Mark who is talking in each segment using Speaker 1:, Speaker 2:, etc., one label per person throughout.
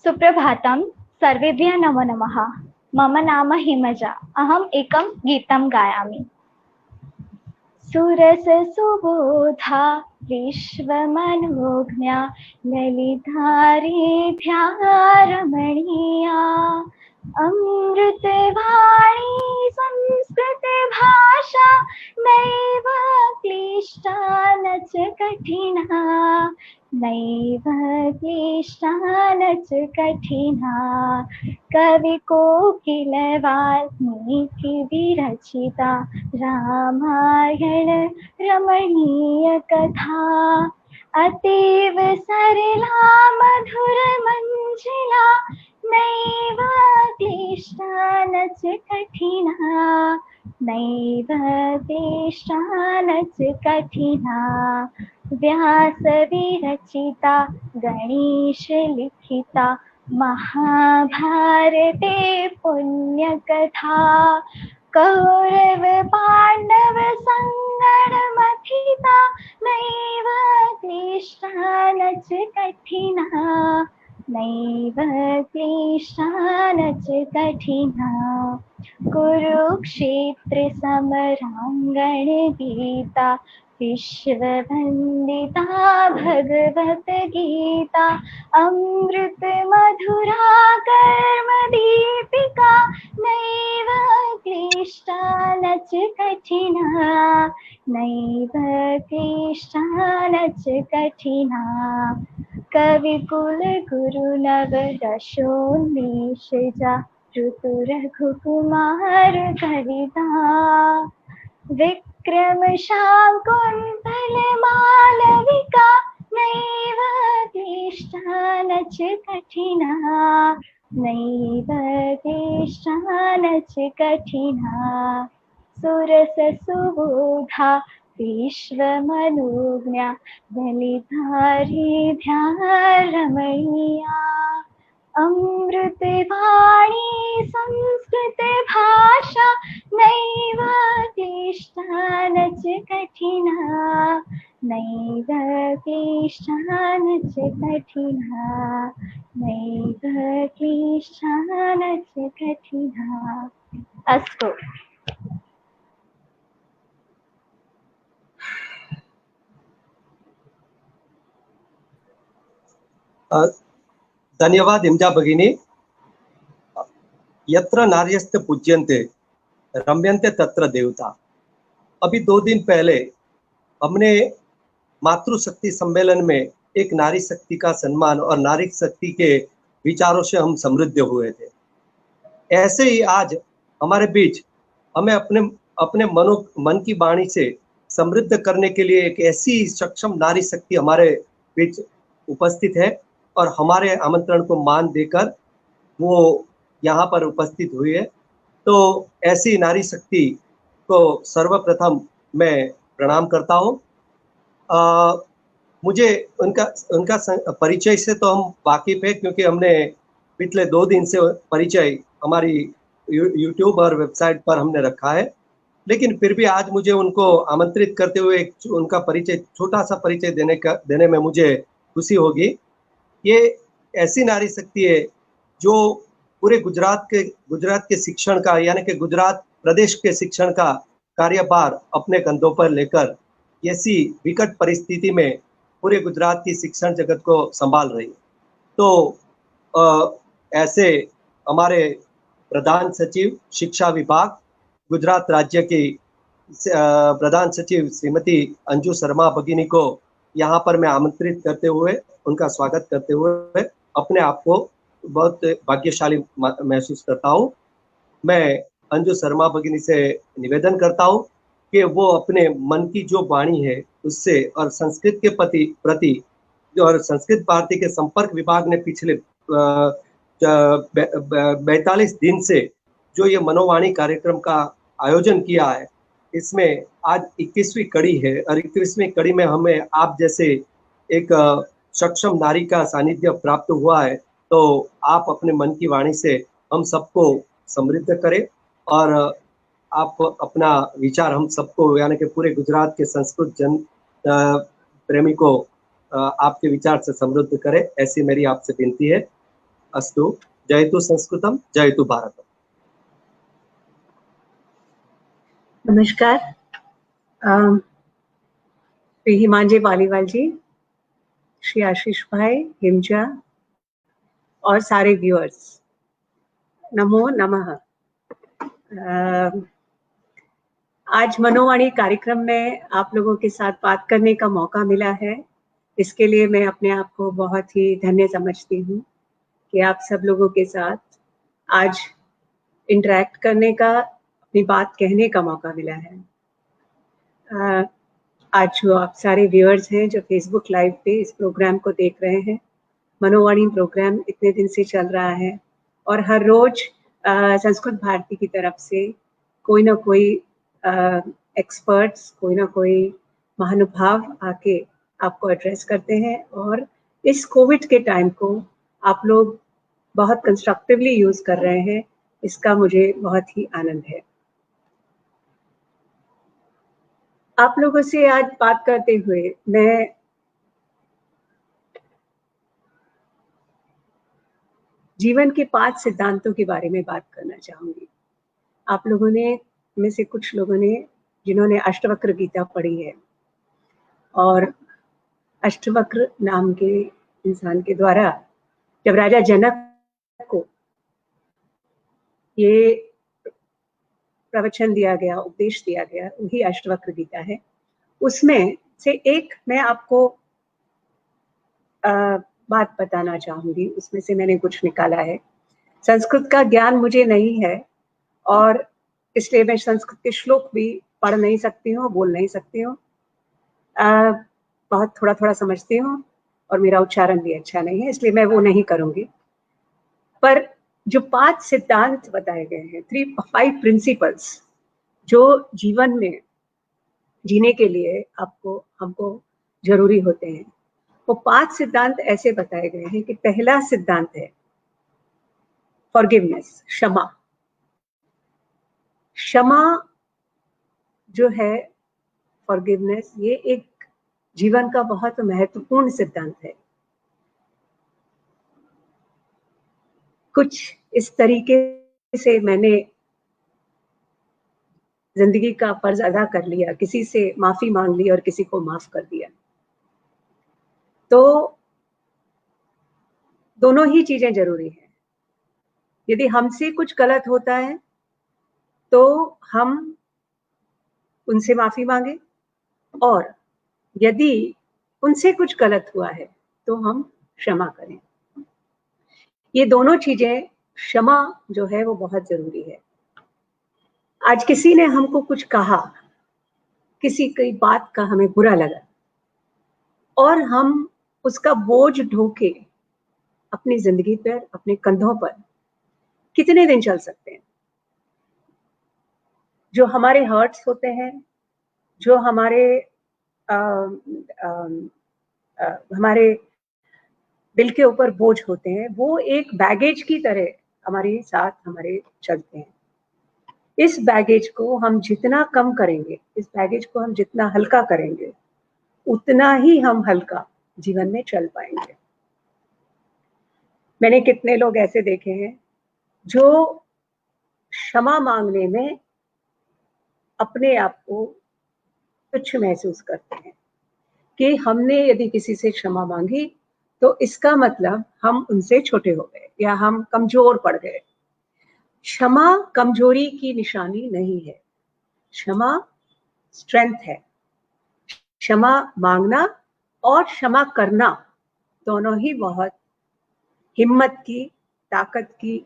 Speaker 1: सुप्रभातं सर्वेभ्यः नमो नमः। मम नाम हिमजा। अहम् एकं गीतं गायामि। सुरससुबोधा विश्वमनोज्ञा ललितारेभ्या रमणीया अमृतवाणी संस्कृतभाषा नैव क्लिष्टा न च कठिना नैव क्लिष्टा न च कठिना कविकोकिलवाल्मीकि विरचिता रामायण रमणीय कथा अतीव सरला मधुर मंजिला नैव क्लिष्टा न च कठिना नैव क्लिष्टा न च कठिना व्यास विरचिता गणेश लिखिता महाभारते पुण्यकथा कौरव पांडव संगड मथिता नैव क्लिष्टा न च कठिना नैव क्लिष्टा न च कठिना कुरुक्षेत्र समरांगण गीता विश्ववंदिता भगवत गीता अमृत मधुरा कर्म दीपिका नैव क्लिष्टा न च कठिना नैव क्लिष्टा न च कठिना कविकुल गुरु नवरसोन्मेषजा ऋतुरघुकुमार कविता विक्रम शाकुन्तल मालविका नैव क्लिष्टा न च कठिना नैव क्लिष्टा न च कठिना सुरससुबोधा विश्वमनोज्ञा ललितारेभ्या रमणीया अमृतवाणी संस्कृतभाषा नैव क्लिष्टा न च कठिना नैव क्लिष्टा न च कठिना नैव क्लिष्टा न च कठिना। अस्तु।
Speaker 2: धन्यवाद हिमजा भगिनी। यत्र नार्यस्ते पूज्यन्ते रम्यन्ते तत्र देवता। अभी 2 दिन पहले हमने मातृशक्ति सम्मेलन में एक नारी शक्ति का सम्मान और नारी शक्ति के विचारों से हम समृद्ध हुए थे। ऐसे ही आज हमारे बीच हमें अपने मन की वाणी से समृद्ध करने के लिए एक ऐसी सक्षम नारी शक्ति हमारे बीच उपस्थित है और हमारे आमंत्रण को मान देकर वो यहाँ पर उपस्थित हुई है। तो ऐसी नारी शक्ति को सर्वप्रथम मैं प्रणाम करता हूँ। मुझे उनका परिचय से तो हम वाकिफ है, क्योंकि हमने पिछले 2 दिन से परिचय हमारी यूट्यूब और वेबसाइट पर हमने रखा है, लेकिन फिर भी आज मुझे उनको आमंत्रित करते हुए उनका परिचय, छोटा सा परिचय देने में मुझे खुशी होगी। ये ऐसी नारी शक्ति है जो पूरे गुजरात के शिक्षण का, यानी कि गुजरात प्रदेश के शिक्षण का कार्यभार अपने कंधों पर लेकर ऐसी विकट परिस्थिति में पूरे गुजरात की शिक्षण जगत को संभाल रही है। तो ऐसे हमारे प्रधान सचिव शिक्षा विभाग गुजरात राज्य की प्रधान सचिव श्रीमती अंजू शर्मा भगिनी को यहाँ पर मैं आमंत्रित करते हुए, उनका स्वागत करते हुए अपने आप को बहुत भाग्यशाली महसूस करता हूँ। मैं अंजू शर्मा भगिनी से निवेदन करता हूँ कि वो अपने मन की जो वाणी है उससे और संस्कृत के प्रति और संस्कृत भारती के संपर्क विभाग ने पिछले 42 दिन से जो ये मनोवाणी कार्यक्रम का आयोजन किया है, इसमें आज 21वीं कड़ी है और 21वीं कड़ी में हमें आप जैसे एक सक्षम नारी का सानिध्य प्राप्त हुआ है। तो आप अपने मन की वाणी से हम सबको समृद्ध करें और आप अपना विचार हम सबको, यानी कि पूरे गुजरात के संस्कृत जन प्रेमी को आपके विचार से समृद्ध करें, ऐसी मेरी आपसे विनती है। अस्तु। जयतु संस्कृतम, जयतु भारतम।
Speaker 3: नमस्कार। श्री हिमांजी पालीवाल जी, श्री आशीष भाई, हिमजा और सारे व्यूअर्स, नमो नमः। आज मनोवाणी कार्यक्रम में आप लोगों के साथ बात करने का मौका मिला है, इसके लिए मैं अपने आप को बहुत ही धन्य समझती हूँ कि आप सब लोगों के साथ आज इंटरेक्ट करने का, अपनी बात कहने का मौका मिला है। आज जो आप सारे व्यूअर्स हैं जो फेसबुक लाइव पे इस प्रोग्राम को देख रहे हैं, मनोवाणी प्रोग्राम इतने दिन से चल रहा है और हर रोज संस्कृत भारती की तरफ से कोई ना कोई एक्सपर्ट्स, कोई ना कोई महानुभाव आके आपको एड्रेस करते हैं और इस कोविड के टाइम को आप लोग बहुत कंस्ट्रक्टिवली यूज कर रहे हैं, इसका मुझे बहुत ही आनंद है। आप लोगों से आज बात करते हुए मैं जीवन के 5 सिद्धांतों के बारे में बात करना चाहूंगी। आप लोगों ने में से कुछ लोगों ने जिन्होंने अष्टवक्र गीता पढ़ी है, और अष्टवक्र नाम के इंसान के द्वारा जब राजा जनक को ये प्रवचन दिया गया, उपदेश दिया गया, वही अष्टवक्र गीता है। उसमें से एक मैं आपको बात बताना चाहूंगी, उसमें से मैंने कुछ निकाला है। संस्कृत का ज्ञान मुझे नहीं है और इसलिए मैं संस्कृत के श्लोक भी पढ़ नहीं सकती हूँ, बोल नहीं सकती हूँ, बहुत थोड़ा थोड़ा समझती हूँ और मेरा उच्चारण भी अच्छा नहीं है, इसलिए मैं वो नहीं करूंगी। पर जो 5 सिद्धांत बताए गए हैं, 5 प्रिंसिपल्स जो जीवन में जीने के लिए हमको जरूरी होते हैं, वो 5 सिद्धांत ऐसे बताए गए हैं कि पहला सिद्धांत है फॉरगिवनेस, क्षमा। क्षमा जो है, फॉरगिवनेस, ये एक जीवन का बहुत महत्वपूर्ण सिद्धांत है। कुछ इस तरीके से मैंने जिंदगी का फर्ज अदा कर लिया, किसी से माफी मांग ली और किसी को माफ कर दिया। तो दोनों ही चीजें जरूरी हैं। यदि हमसे कुछ गलत होता है तो हम उनसे माफी मांगे, और यदि उनसे कुछ गलत हुआ है तो हम क्षमा करें। ये दोनों चीजें, क्षमा जो है वो बहुत जरूरी है। आज किसी ने हमको कुछ कहा, किसी की बात का हमें बुरा लगा और हम उसका बोझ ढोके अपनी जिंदगी पर, अपने कंधों पर कितने दिन चल सकते हैं। जो हमारे हर्ट्स होते हैं, जो हमारे दिल के ऊपर बोझ होते हैं, वो एक बैगेज की तरह हमारे साथ हमारे चलते हैं। इस बैगेज को हम जितना कम करेंगे, इस बैगेज को हम जितना हल्का करेंगे, उतना ही हम हल्का जीवन में चल पाएंगे। मैंने कितने लोग ऐसे देखे हैं जो क्षमा मांगने में अपने आप को तुच्छ महसूस करते हैं कि हमने यदि किसी से क्षमा मांगी तो इसका मतलब हम उनसे छोटे हो गए या हम कमजोर पड़ गए। क्षमा कमजोरी की निशानी नहीं है, क्षमा स्ट्रेंथ है। क्षमा मांगना और क्षमा करना दोनों ही बहुत हिम्मत की, ताकत की,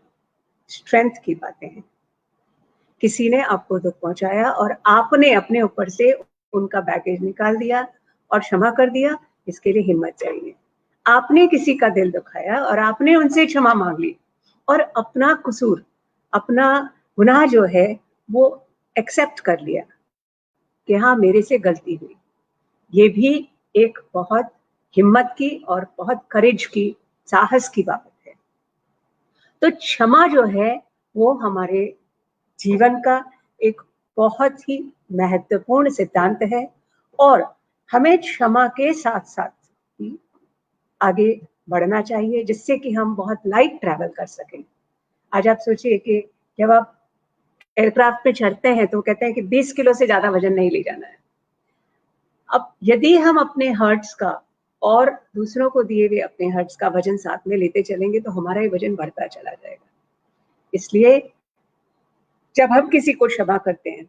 Speaker 3: स्ट्रेंथ की बातें हैं। किसी ने आपको दुख पहुंचाया और आपने अपने ऊपर से उनका बैगेज निकाल दिया और क्षमा कर दिया, इसके लिए हिम्मत चाहिए। आपने किसी का दिल दुखाया और आपने उनसे क्षमा मांग ली और अपना कसूर, अपना गुनाह जो है वो एक्सेप्ट कर लिया कि हाँ मेरे से गलती हुई। ये भी एक बहुत हिम्मत की और बहुत करेज की, साहस की बात है। तो क्षमा जो है वो हमारे जीवन का एक बहुत ही महत्वपूर्ण सिद्धांत है और हमें क्षमा के साथ साथ आगे बढ़ना चाहिए, जिससे कि हम बहुत लाइट ट्रैवल कर सकें। आज आप सोचिए कि जब आप एयरक्राफ्ट पे चढ़ते हैं तो कहते हैं कि 20 किलो से ज्यादा वजन नहीं ले जाना है। अब यदि हम अपने हर्ट्स का और दूसरों को दिए हुए अपने हर्ट्स का वजन साथ में लेते चलेंगे तो हमारा ये वजन बढ़ता चला जाएगा। इसलिए जब हम किसी को क्षमा करते हैं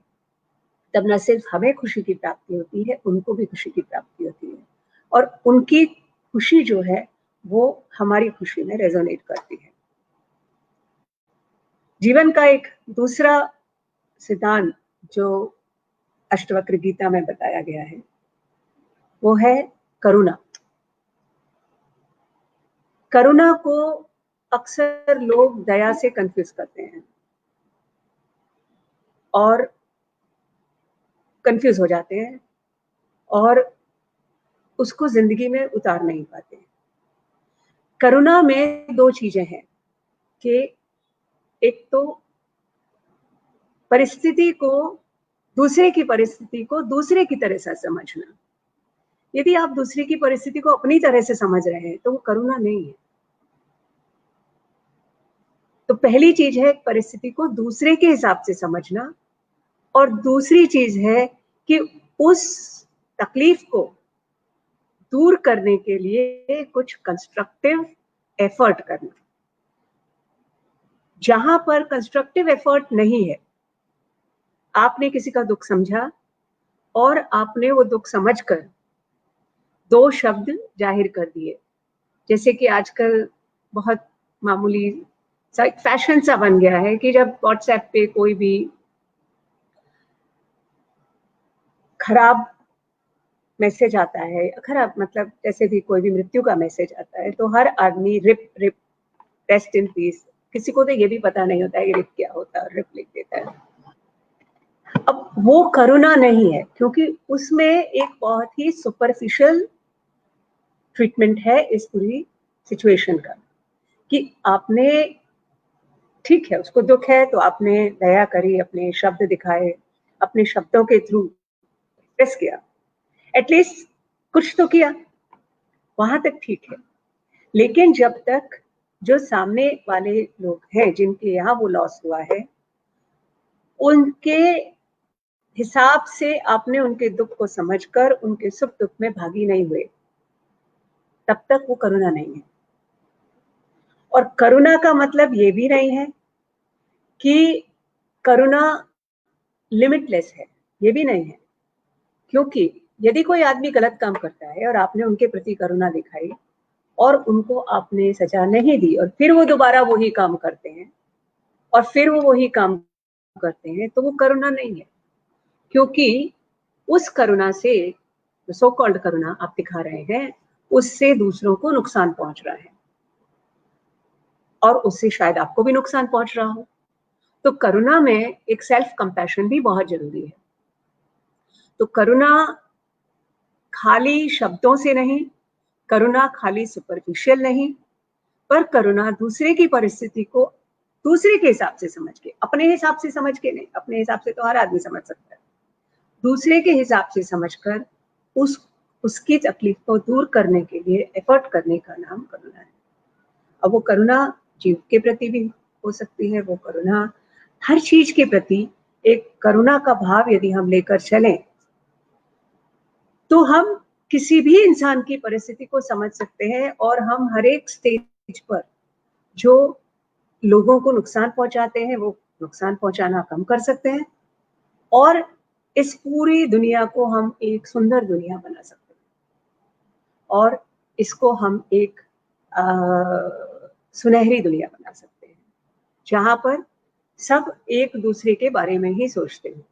Speaker 3: तब न सिर्फ हमें खुशी की प्राप्ति होती है, उनको भी खुशी की प्राप्ति होती है, और उनकी खुशी जो है वो हमारी खुशी में रेजोनेट करती है। जीवन का एक दूसरा सिद्धांत जो अष्टवक्र गीता में बताया गया है वो है करुणा। करुणा को अक्सर लोग दया से कंफ्यूज करते हैं और कंफ्यूज हो जाते हैं और उसको जिंदगी में उतार नहीं पाते। करुणा में दो चीजें हैं कि एक तो परिस्थिति को, दूसरे की परिस्थिति को दूसरे की तरह से समझना। यदि आप दूसरे की परिस्थिति को अपनी तरह से समझ रहे हैं तो वो करुणा नहीं है। तो पहली चीज है परिस्थिति को दूसरे के हिसाब से समझना, और दूसरी चीज है कि उस तकलीफ को दूर करने के लिए कुछ कंस्ट्रक्टिव एफर्ट करना। जहां पर कंस्ट्रक्टिव एफर्ट नहीं है, आपने किसी का दुख समझा और आपने वो दुख समझकर दो शब्द जाहिर कर दिए, जैसे कि आजकल बहुत मामूली सा एक फैशन सा बन गया है कि जब व्हाट्सएप पे कोई भी खराब मैसेज आता है, खराब मतलब जैसे भी कोई भी मृत्यु का मैसेज आता है तो हर आदमी rip rip rest in peace, किसी को तो ये भी पता नहीं होता है कि रिप क्या होता है, रिप लिख देता है। अब वो करुणा नहीं है, क्योंकि उसमें एक बहुत ही सुपरफिशियल ट्रीटमेंट है इस पूरी सिचुएशन का, कि आपने, ठीक है उसको दुख है तो आपने दया करी, अपने शब्द दिखाए, अपने शब्दों के थ्रू एक्सप्रेस किया, एटलीस्ट कुछ तो किया, वहां तक ठीक है। लेकिन जब तक जो सामने वाले लोग हैं जिनके यहाँ वो लॉस हुआ है, उनके हिसाब से आपने उनके दुख को समझकर उनके सुख दुख में भागी नहीं हुए, तब तक वो करुणा नहीं है। और करुणा का मतलब ये भी नहीं है कि करुणा लिमिटलेस है, ये भी नहीं है। क्योंकि यदि कोई आदमी गलत काम करता है और आपने उनके प्रति करुणा दिखाई और उनको आपने सजा नहीं दी और फिर वो दोबारा वही काम करते हैं और फिर वो वही काम करते हैं, तो वो करुणा नहीं है। क्योंकि उस करुणा से, जो सो कॉल्ड करुणा आप दिखा रहे हैं, उससे दूसरों को नुकसान पहुंच रहा है और उससे शायद आपको भी नुकसान पहुंच रहा हो। तो करुणा में एक सेल्फ कंपैशन भी बहुत जरूरी है। तो करुणा खाली शब्दों से नहीं, करुणा खाली सुपरफिशियल नहीं, पर करुणा दूसरे की परिस्थिति को दूसरे के हिसाब से समझ के, अपने हिसाब से समझ के नहीं, अपने हिसाब से तो हर आदमी समझ सकता है, दूसरे के हिसाब से समझकर उसकी तकलीफ को दूर करने के लिए एफर्ट करने का नाम करुणा है। अब वो करुणा जीव के प्रति भी हो सकती है, वो करुणा हर चीज के प्रति, एक करुणा का भाव यदि हम लेकर चलें तो हम किसी भी इंसान की परिस्थिति को समझ सकते हैं और हम हर एक स्टेज पर जो लोगों को नुकसान पहुंचाते हैं वो नुकसान पहुंचाना कम कर सकते हैं और इस पूरी दुनिया को हम एक सुंदर दुनिया बना सकते हैं और इसको हम एक सुनहरी दुनिया बना सकते हैं जहां पर सब एक दूसरे के बारे में ही सोचते हैं।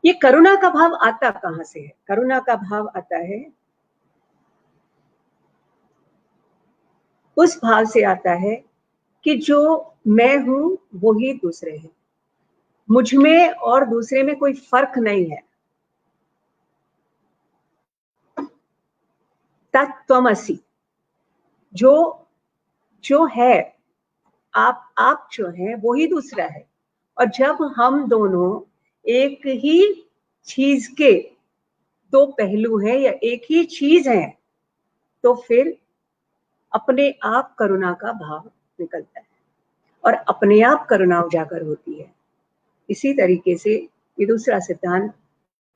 Speaker 3: ये करुणा का भाव आता कहां से है? करुणा का भाव आता है, उस भाव से आता है कि जो मैं हूं वो ही दूसरे हैं, मुझ में और दूसरे में कोई फर्क नहीं है। तत्त्वमसि, जो है आप जो है वो ही दूसरा है। और जब हम दोनों एक ही चीज के दो पहलू हैं या एक ही चीज है तो फिर अपने आप करुणा का भाव निकलता है और अपने आप करुणा उजागर होती है। इसी तरीके से ये दूसरा सिद्धांत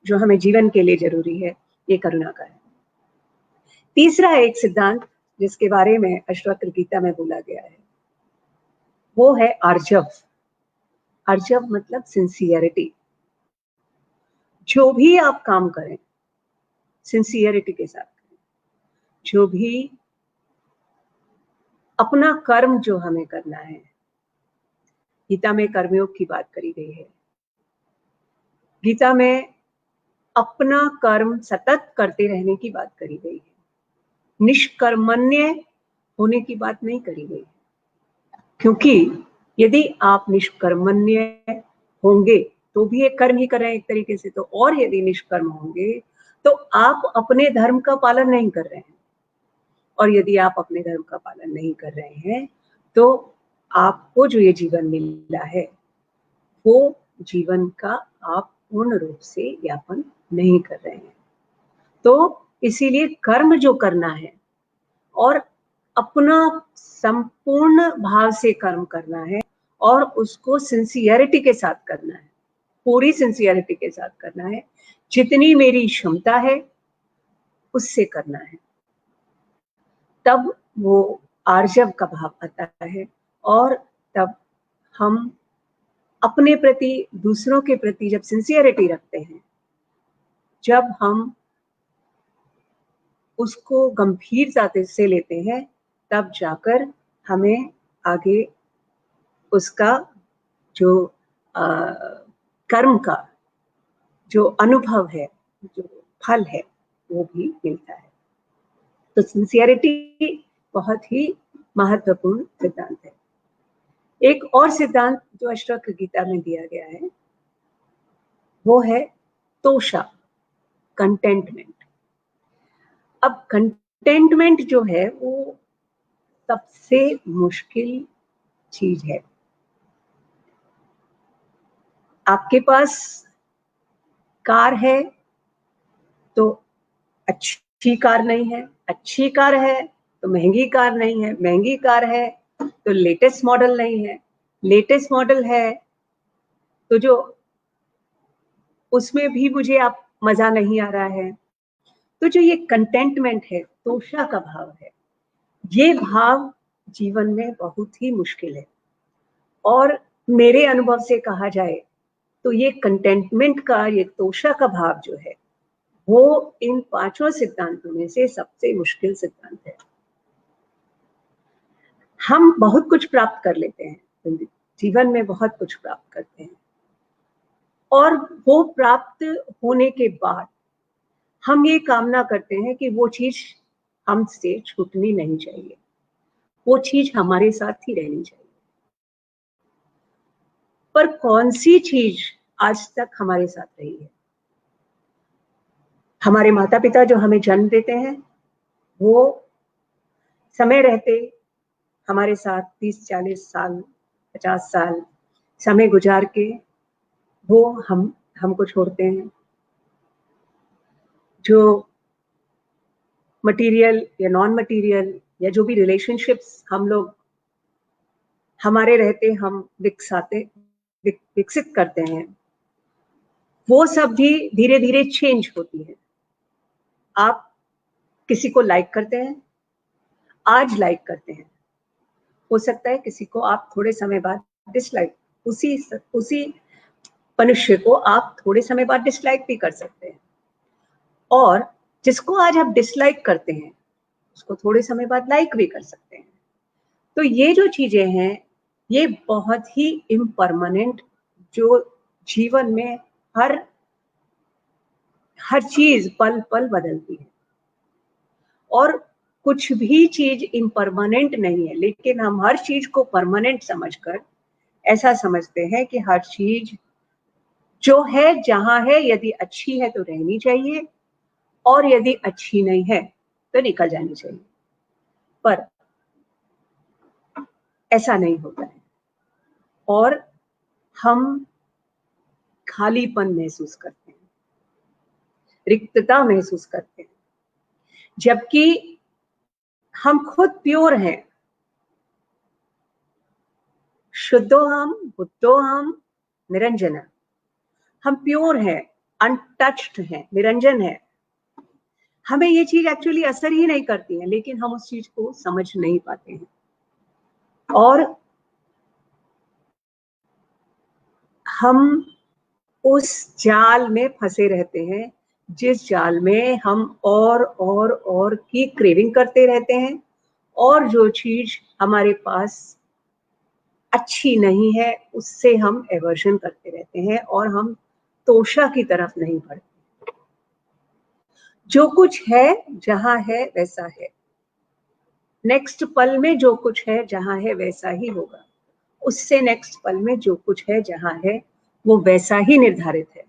Speaker 3: जो हमें जीवन के लिए जरूरी है, ये करुणा का है। तीसरा एक सिद्धांत जिसके बारे में अष्टवक्र गीता में बोला गया है, वो है आर्जव। आर्जव मतलब सिंसियरिटी। जो भी आप काम करें सिंसियरिटी के साथ करें। जो भी अपना कर्म जो हमें करना है, गीता में कर्मयोग की बात करी गई है। गीता में अपना कर्म सतत करते रहने की बात करी गई है, निष्कर्मण्य होने की बात नहीं करी गई। क्योंकि यदि आप निष्कर्मण्य होंगे तो भी एक कर्म ही कर रहे हैं एक तरीके से, तो और यदि निष्कर्म होंगे तो आप अपने धर्म का पालन नहीं कर रहे हैं, और यदि आप अपने धर्म का पालन नहीं कर रहे हैं तो आपको जो ये जीवन मिला है वो जीवन का आप पूर्ण रूप से यापन नहीं कर रहे हैं। तो इसीलिए कर्म जो करना है और अपना संपूर्ण भाव से कर्म करना है और उसको सिंसियरिटी के साथ करना है, पूरी सिंसियरिटी के साथ करना है। जितनी मेरी क्षमता है उससे करना है, तब वो आर्जव का भाव आता है और तब हम अपने प्रति, दूसरों के प्रति जब सिंसियरिटी रखते हैं, जब हम उसको गंभीरता से लेते हैं, तब जाकर हमें आगे उसका जो कर्म का जो अनुभव है, जो फल है, वो भी मिलता है। तो सिंसियरिटी बहुत ही महत्वपूर्ण सिद्धांत है। एक और सिद्धांत जो अष्टवक्र गीता में दिया गया है वो है तोषा, कंटेंटमेंट। अब कंटेंटमेंट जो है वो सबसे मुश्किल चीज है। आपके पास कार है तो अच्छी कार नहीं है, अच्छी कार है तो महंगी कार नहीं है, महंगी कार है तो लेटेस्ट मॉडल नहीं है, लेटेस्ट मॉडल है तो जो उसमें भी मुझे आप मजा नहीं आ रहा है। तो जो ये कंटेंटमेंट है, तोषा का भाव है, ये भाव जीवन में बहुत ही मुश्किल है। और मेरे अनुभव से कहा जाए तो ये कंटेंटमेंट का, ये तोषा का भाव जो है वो इन पांचों सिद्धांतों में से सबसे मुश्किल सिद्धांत है। हम बहुत कुछ प्राप्त कर लेते हैं जीवन में, बहुत कुछ प्राप्त करते हैं, और वो प्राप्त होने के बाद हम ये कामना करते हैं कि वो चीज हमसे छूटनी नहीं चाहिए, वो चीज हमारे साथ ही रहनी चाहिए। पर कौन सी चीज आज तक हमारे साथ रही है? हमारे माता पिता जो हमें जन्म देते हैं वो समय रहते हमारे साथ 30-40 साल, 50 साल समय गुजार के वो हमको छोड़ते हैं। जो मटेरियल या नॉन मटेरियल या जो भी रिलेशनशिप्स हम लोग हमारे रहते हम विकसित करते हैं, वो सब भी धीरे धीरे चेंज होती है। आप किसी को लाइक करते हैं, आज लाइक करते हैं, हो सकता है किसी को आप थोड़े समय बाद डिसलाइक, उसी मनुष्य को आप थोड़े समय बाद डिसलाइक भी कर सकते हैं। और जिसको आज आप डिसलाइक करते हैं उसको थोड़े समय बाद लाइक भी कर सकते हैं। तो ये जो चीजें हैं ये बहुत ही इम्परमानेंट, जो जीवन में हर चीज पल पल बदलती है, और कुछ भी चीज इम्परमानेंट नहीं है, लेकिन हम हर चीज को परमानेंट समझकर ऐसा समझते हैं कि हर चीज जो है जहां है, यदि अच्छी है तो रहनी चाहिए, और यदि अच्छी नहीं है तो निकल जानी चाहिए। पर ऐसा नहीं होता है और हम खालीपन महसूस करते हैं, रिक्तता महसूस करते हैं, जबकि हम खुद प्योर हैं, शुद्धोहम बुद्धोहम निरंजन। हम प्योर हैं, अनटच्ड हैं, निरंजन है। हमें ये चीज एक्चुअली असर ही नहीं करती है, लेकिन हम उस चीज को समझ नहीं पाते हैं और हम उस जाल में फंसे रहते हैं, जिस जाल में हम और की क्रेविंग करते रहते हैं, और जो चीज हमारे पास अच्छी नहीं है उससे हम एवर्जन करते रहते हैं और हम तोषा की तरफ नहीं बढ़ते। जो कुछ है जहां है वैसा है, नेक्स्ट पल में जो कुछ है जहां है वैसा ही होगा, उससे नेक्स्ट पल में जो कुछ है जहां है वो वैसा ही निर्धारित है।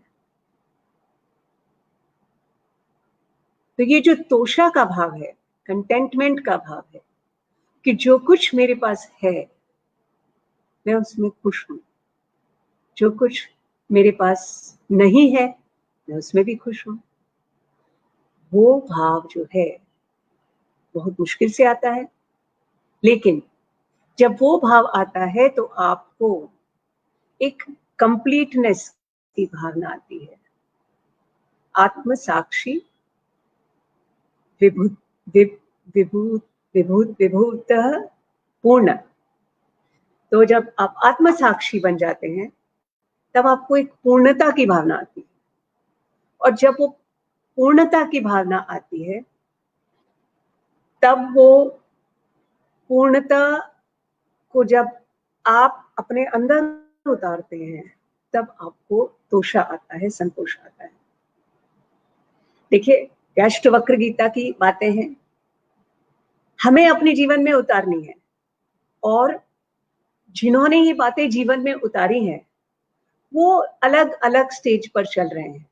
Speaker 3: तो ये जो तोषा का भाव है, कंटेंटमेंट का भाव है कि जो कुछ मेरे पास है मैं उसमें खुश हूं, जो कुछ मेरे पास नहीं है मैं उसमें भी खुश हूं, वो भाव जो है बहुत मुश्किल से आता है। लेकिन जब वो भाव आता है तो आपको एक कंप्लीटनेस की भावना आती है। आत्म साक्षी विभूत विभूत विभूत विभूत पूर्ण। तो जब आप आत्म साक्षी बन जाते हैं तब आपको एक पूर्णता की भावना आती है, और जब वो पूर्णता की भावना आती है तब वो पूर्णता को जब आप अपने अंदर उतारते हैं तब आपको तोषा आता है, संतोष आता है। देखिए, अष्टवक्र गीता की बातें हैं, हमें अपने जीवन में उतारनी है, और जिन्होंने ये बातें जीवन में उतारी हैं वो अलग अलग स्टेज पर चल रहे हैं।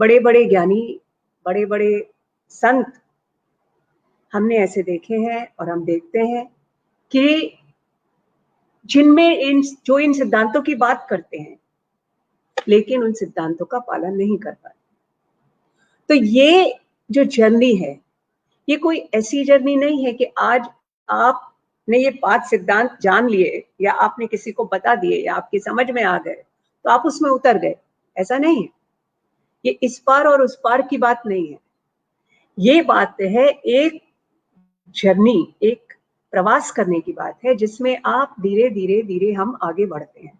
Speaker 3: बड़े बड़े ज्ञानी, बड़े बड़े संत हमने ऐसे देखे हैं और हम देखते हैं कि जिनमें इन सिद्धांतों की बात करते हैं लेकिन उन सिद्धांतों का पालन नहीं कर पाते। तो ये जो जर्नी है ये कोई ऐसी जर्नी नहीं है कि आज आपने ये 5 सिद्धांत जान लिए या आपने किसी को बता दिए या आपकी समझ में आ गए तो आप उसमें उतर गए, ऐसा नहीं है। ये इस पार और उस पार की बात नहीं है, ये बात है एक जर्नी, एक प्रवास करने की बात है, जिसमें आप धीरे धीरे धीरे हम आगे बढ़ते हैं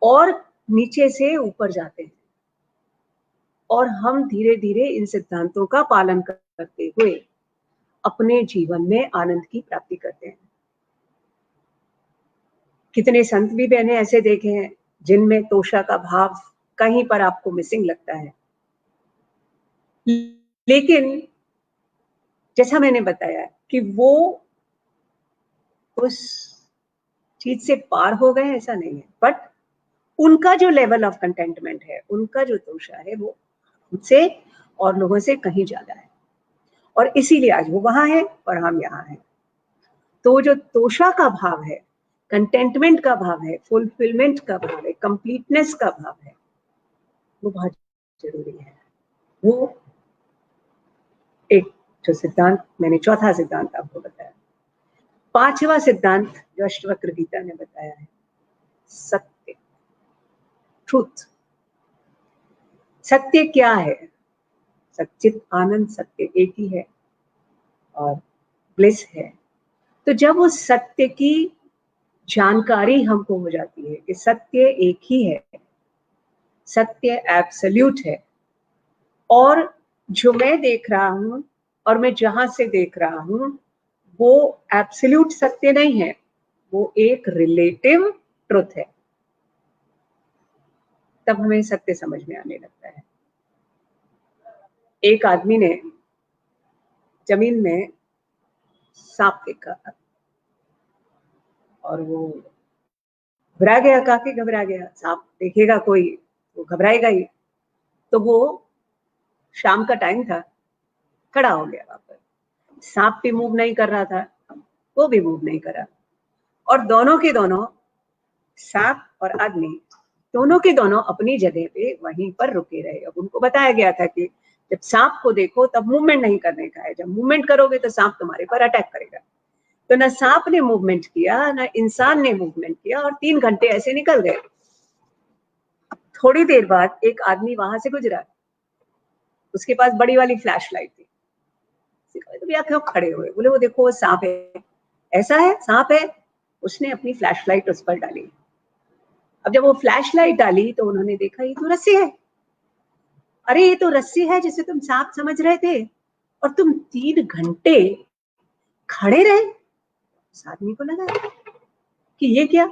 Speaker 3: और नीचे से ऊपर जाते हैं, और हम धीरे धीरे इन सिद्धांतों का पालन करते हुए अपने जीवन में आनंद की प्राप्ति करते हैं। कितने संत भी मैंने ऐसे देखे हैं जिनमें तोषा का भाव कहीं पर आपको मिसिंग लगता है, लेकिन जैसा मैंने बताया कि वो उस चीज से पार हो गए ऐसा नहीं है, बट उनका जो लेवल ऑफ कंटेंटमेंट है, उनका जो तोषा है वो मुझसे और लोगों से कहीं ज्यादा है, और इसीलिए आज वो वहां है और हम यहाँ हैं। तो जो तोषा का भाव है, कंटेंटमेंट का भाव है, फुलफिलमेंट का भाव है, कंप्लीटनेस का भाव है, वो बहुत जरूरी है। वो एक जो सिद्धांत मैंने, चौथा सिद्धांत आपको बताया, पांचवा सिद्धांत जो अष्टवक्र गीता ने बताया है, सत्य, ट्रूथ। सत्य क्या है? सच्चित आनंद सत्य एक ही है और ब्लिस है। तो जब उस सत्य की जानकारी हमको हो जाती है कि सत्य एक ही है, सत्य एब्सोल्यूट है, और जो मैं देख रहा हूं और मैं जहां से देख रहा हूं वो एब्सोल्यूट सत्य नहीं है, वो एक रिलेटिव ट्रुथ है, तब हमें सत्य समझ में आने लगता है। एक आदमी ने जमीन में सांप देखा और वो घबरा गया, काफी घबरा गया। सांप देखेगा कोई तो घबराएगा ही। तो वो शाम का टाइम था, खड़ा हो गया वहां पर। सांप भी मूव नहीं कर रहा था, वो भी मूव नहीं करा, और दोनों के दोनों, सांप और आदमी, दोनों के दोनों अपनी जगह पे वहीं पर रुके रहे। अब उनको बताया गया था कि जब सांप को देखो तब मूवमेंट नहीं करने का है, जब मूवमेंट करोगे तो सांप तुम्हारे पर अटैक करेगा। तो ना सांप ने मूवमेंट किया, ना इंसान ने मूवमेंट किया, और 3 घंटे ऐसे निकल गए। थोड़ी देर बाद एक आदमी वहां से गुजरा, उसके पास बड़ी वाली फ्लैश लाइट थी। तो भैया क्यों खड़े हुए? बोले वो देखो वो सांप है। ऐसा है, सांप है? उसने अपनी फ्लैश लाइट उस पर डाली। अब जब वो फ्लैश लाइट डाली तो उन्होंने देखा ये तो रस्सी है। अरे ये तो रस्सी है जिसे तुम सांप समझ रहे थे, और तुम 3 घंटे खड़े रहे। उस आदमी को लगा कि ये क्या,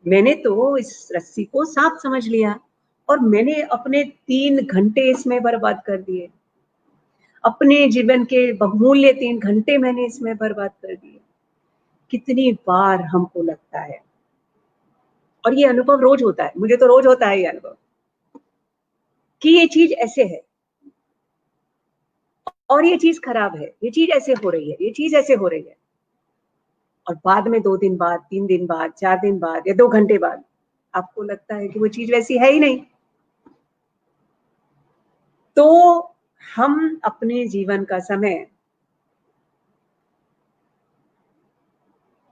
Speaker 3: मैंने तो इस रस्सी को सांप समझ लिया और मैंने अपने 3 घंटे इसमें बर्बाद कर दिए। अपने जीवन के बहुमूल्य 3 घंटे मैंने इसमें बर्बाद कर दिए। कितनी बार हमको लगता है, और ये अनुभव रोज होता है, मुझे तो रोज होता है ये अनुभव, कि ये चीज ऐसे है और ये चीज खराब है, ये चीज ऐसे हो रही है, ये चीज ऐसे हो रही है, और बाद में 2 दिन बाद, 3 दिन बाद, 4 दिन बाद या 2 घंटे बाद आपको लगता है कि वो चीज वैसी है ही नहीं। तो हम अपने जीवन का समय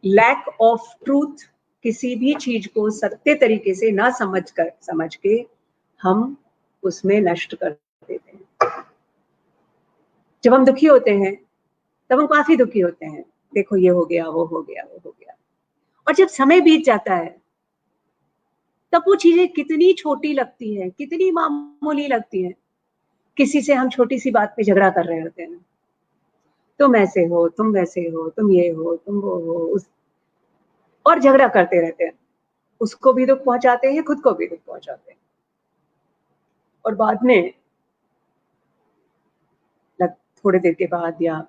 Speaker 3: लैक ऑफ ट्रूथ, किसी भी चीज को सत्य तरीके से ना समझ के हम उसमें नष्ट कर देते हैं। जब हम दुखी होते हैं तब हम काफी दुखी होते हैं, देखो ये हो गया, वो हो गया, वो हो गया। और जब समय बीत जाता है तब वो चीजें कितनी छोटी लगती हैं, कितनी मामूली लगती हैं। किसी से हम छोटी सी बात पे झगड़ा कर रहे होते हैं, तुम ऐसे हो, तुम वैसे हो, तुम ये हो, तुम वो हो, और झगड़ा करते रहते हैं। उसको भी दुख पहुंचाते हैं, खुद को भी दुख पहुंचाते हैं, और बाद में थोड़ी देर के बाद, या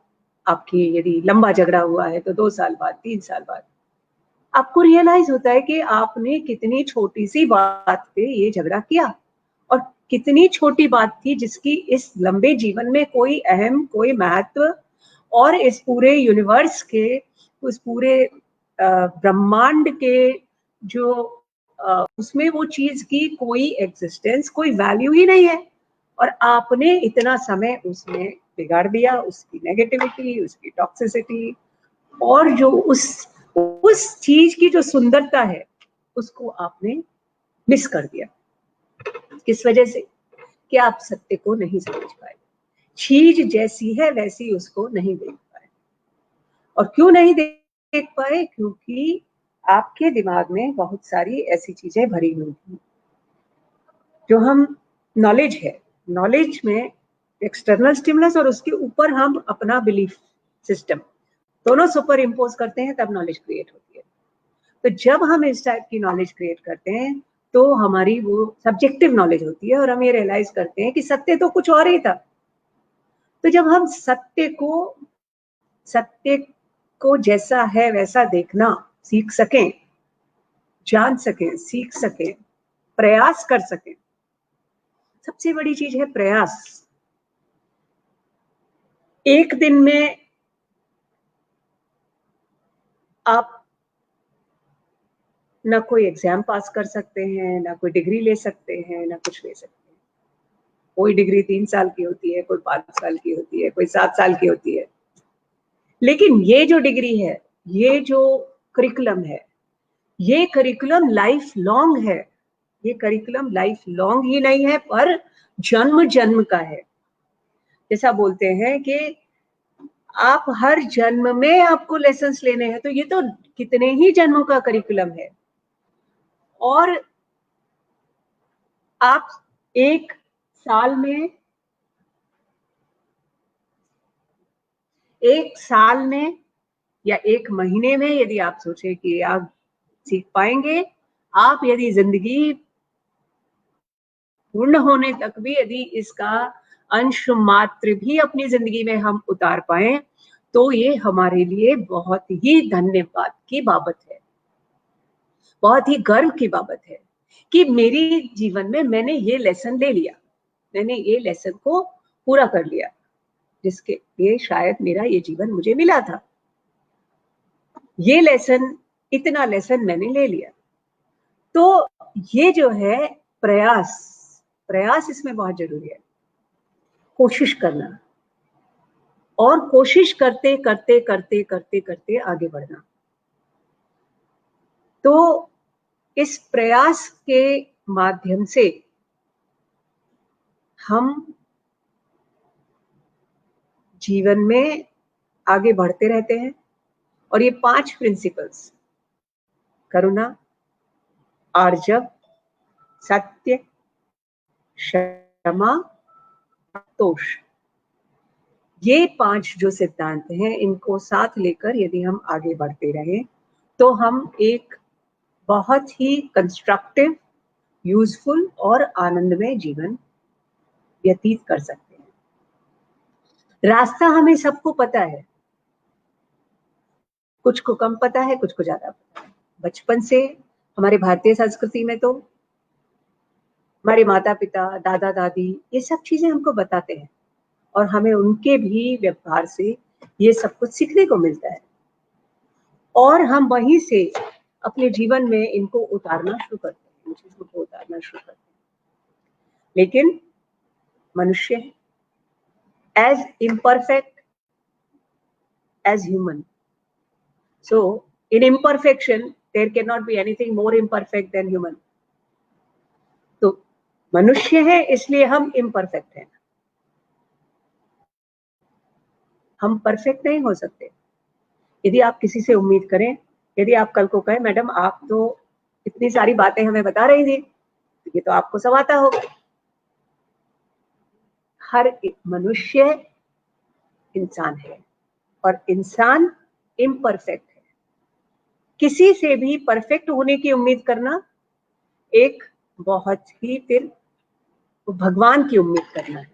Speaker 3: आपकी यदि लंबा झगड़ा हुआ है तो 2 साल बाद, 3 साल बाद आपको रियलाइज होता है कि आपने कितनी छोटी सी बात पे ये झगड़ा किया, और कितनी छोटी बात थी जिसकी इस लंबे जीवन में कोई अहम, कोई महत्व, और इस पूरे यूनिवर्स के, उस पूरे ब्रह्मांड के जो उसमें वो चीज की कोई एग्जिस्टेंस, कोई वैल्यू ही नहीं है, और आपने इतना समय उसमें बिगाड़ दिया, उसकी नेगेटिविटी, उसकी टॉक्सिसिटी, और जो उस चीज की जो सुंदरता है उसको आपने मिस कर दिया। किस वजह से? कि आप सत्य को नहीं समझ पाए, चीज जैसी है वैसी उसको नहीं देख पाए। और क्यों नहीं देख पाए? क्योंकि आपके दिमाग में बहुत सारी ऐसी चीजें भरी हुई थी। जो हम नॉलेज है, नॉलेज में एक्सटर्नल स्टिमुलस और उसके ऊपर हम अपना बिलीफ सिस्टम दोनों सुपर इम्पोज करते हैं, तब नॉलेज क्रिएट होती है। तो जब हम इस टाइप की नॉलेज क्रिएट करते हैं तो हमारी वो सब्जेक्टिव नॉलेज होती है, और हम ये रियलाइज करते हैं कि सत्य तो कुछ और ही था। तो जब हम सत्य को जैसा है वैसा देखना सीख सकें, जान सकें, सीख सकें, प्रयास कर सकें, सबसे बड़ी चीज है प्रयास। एक दिन में आप ना कोई एग्जाम पास कर सकते हैं, ना कोई डिग्री ले सकते हैं, ना कुछ ले सकते हैं। कोई डिग्री 3 साल की होती है, कोई 5 साल की होती है, कोई 7 साल की होती है। लेकिन ये जो डिग्री है, ये जो करिकुलम है, ये करिकुलम लाइफ लॉन्ग है। ये करिकुलम लाइफ लॉन्ग ही नहीं है, पर जन्म जन्म का है। जैसा बोलते हैं कि आप हर जन्म में आपको लेसन्स लेने हैं, तो ये तो कितने ही जन्मों का करिकुलम है। और आप एक साल में या 1 महीने में यदि आप सोचे कि आप सीख पाएंगे, आप यदि जिंदगी पूर्ण होने तक भी यदि इसका अंश मात्र भी अपनी जिंदगी में हम उतार पाए, तो ये हमारे लिए बहुत ही धन्यवाद की बाबत है, बहुत ही गर्व की बाबत है कि मेरी जीवन में मैंने ये लेसन ले लिया, मैंने ये लेसन को पूरा कर लिया, जिसके लिए शायद मेरा ये जीवन मुझे मिला था। ये लेसन, इतना लेसन मैंने ले लिया। तो ये जो है प्रयास इसमें बहुत जरूरी है। कोशिश करना और कोशिश करते करते करते करते करते आगे बढ़ना। तो इस प्रयास के माध्यम से हम जीवन में आगे बढ़ते रहते हैं। और ये 5 प्रिंसिपल्स, करुणा, आर्जव, सत्य, क्षमा, संतोष, ये 5 जो सिद्धांत हैं, इनको साथ लेकर यदि हम आगे बढ़ते रहें तो हम एक बहुत ही कंस्ट्रक्टिव, यूजफुल और आनंदमय जीवन व्यतीत कर सकते हैं। रास्ता हमें सबको पता है, कुछ को कम पता है, कुछ को ज्यादा पता है। बचपन से हमारे भारतीय संस्कृति में तो हमारे माता पिता, दादा दादी ये सब चीजें हमको बताते हैं और हमें उनके भी व्यवहार से ये सब कुछ सीखने को मिलता है और हम वहीं से अपने जीवन में इनको उतारना शुरू करते हैं, इन चीजों को उतारना शुरू करते हैं। लेकिन मनुष्य है, as imperfect as human, so in imperfection there cannot be anything more imperfect than human। तो मनुष्य है इसलिए हम इम्परफेक्ट हैं, हम परफेक्ट नहीं हो सकते। यदि आप किसी से उम्मीद करें, यदि आप कल को कहें मैडम आप तो इतनी सारी बातें हमें बता रही थी, ये तो आपको सब आता होगा। हर एक मनुष्य इंसान है और इंसान इम्परफेक्ट है। किसी से भी परफेक्ट होने की उम्मीद करना एक बहुत ही फिर भगवान की उम्मीद करना है।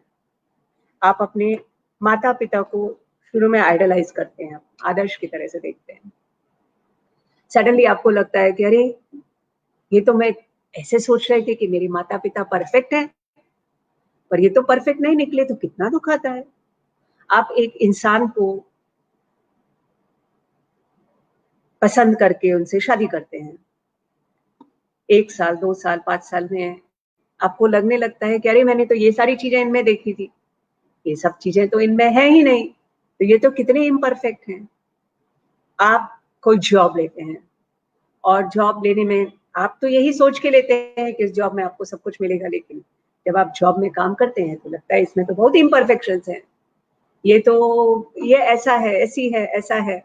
Speaker 3: आप अपने माता पिता को शुरू में आइडलाइज करते हैं, आदर्श की तरह से देखते हैं। सडनली आपको लगता है कि अरे ये तो मैं ऐसे सोच रही थी कि मेरे माता पिता परफेक्ट हैं, पर ये तो परफेक्ट नहीं निकले, तो कितना दुख आता है। आप एक इंसान को पसंद करके उनसे शादी करते हैं, 1 साल 2 साल 5 साल में आपको लगने लगता है कि अरे मैंने तो ये सारी चीजें इनमें देखी थी, ये सब चीजें तो इनमें है ही नहीं, तो ये तो कितने इम्परफेक्ट हैं। आप कोई जॉब लेते हैं और जॉब लेने में आप तो यही सोच के लेते हैं कि इस जॉब में आपको सब कुछ मिलेगा, लेकिन जब आप जॉब में काम करते हैं तो लगता है इसमें तो बहुत इम्परफेक्शंस हैं, ये ऐसा है, ऐसी है, ऐसा है,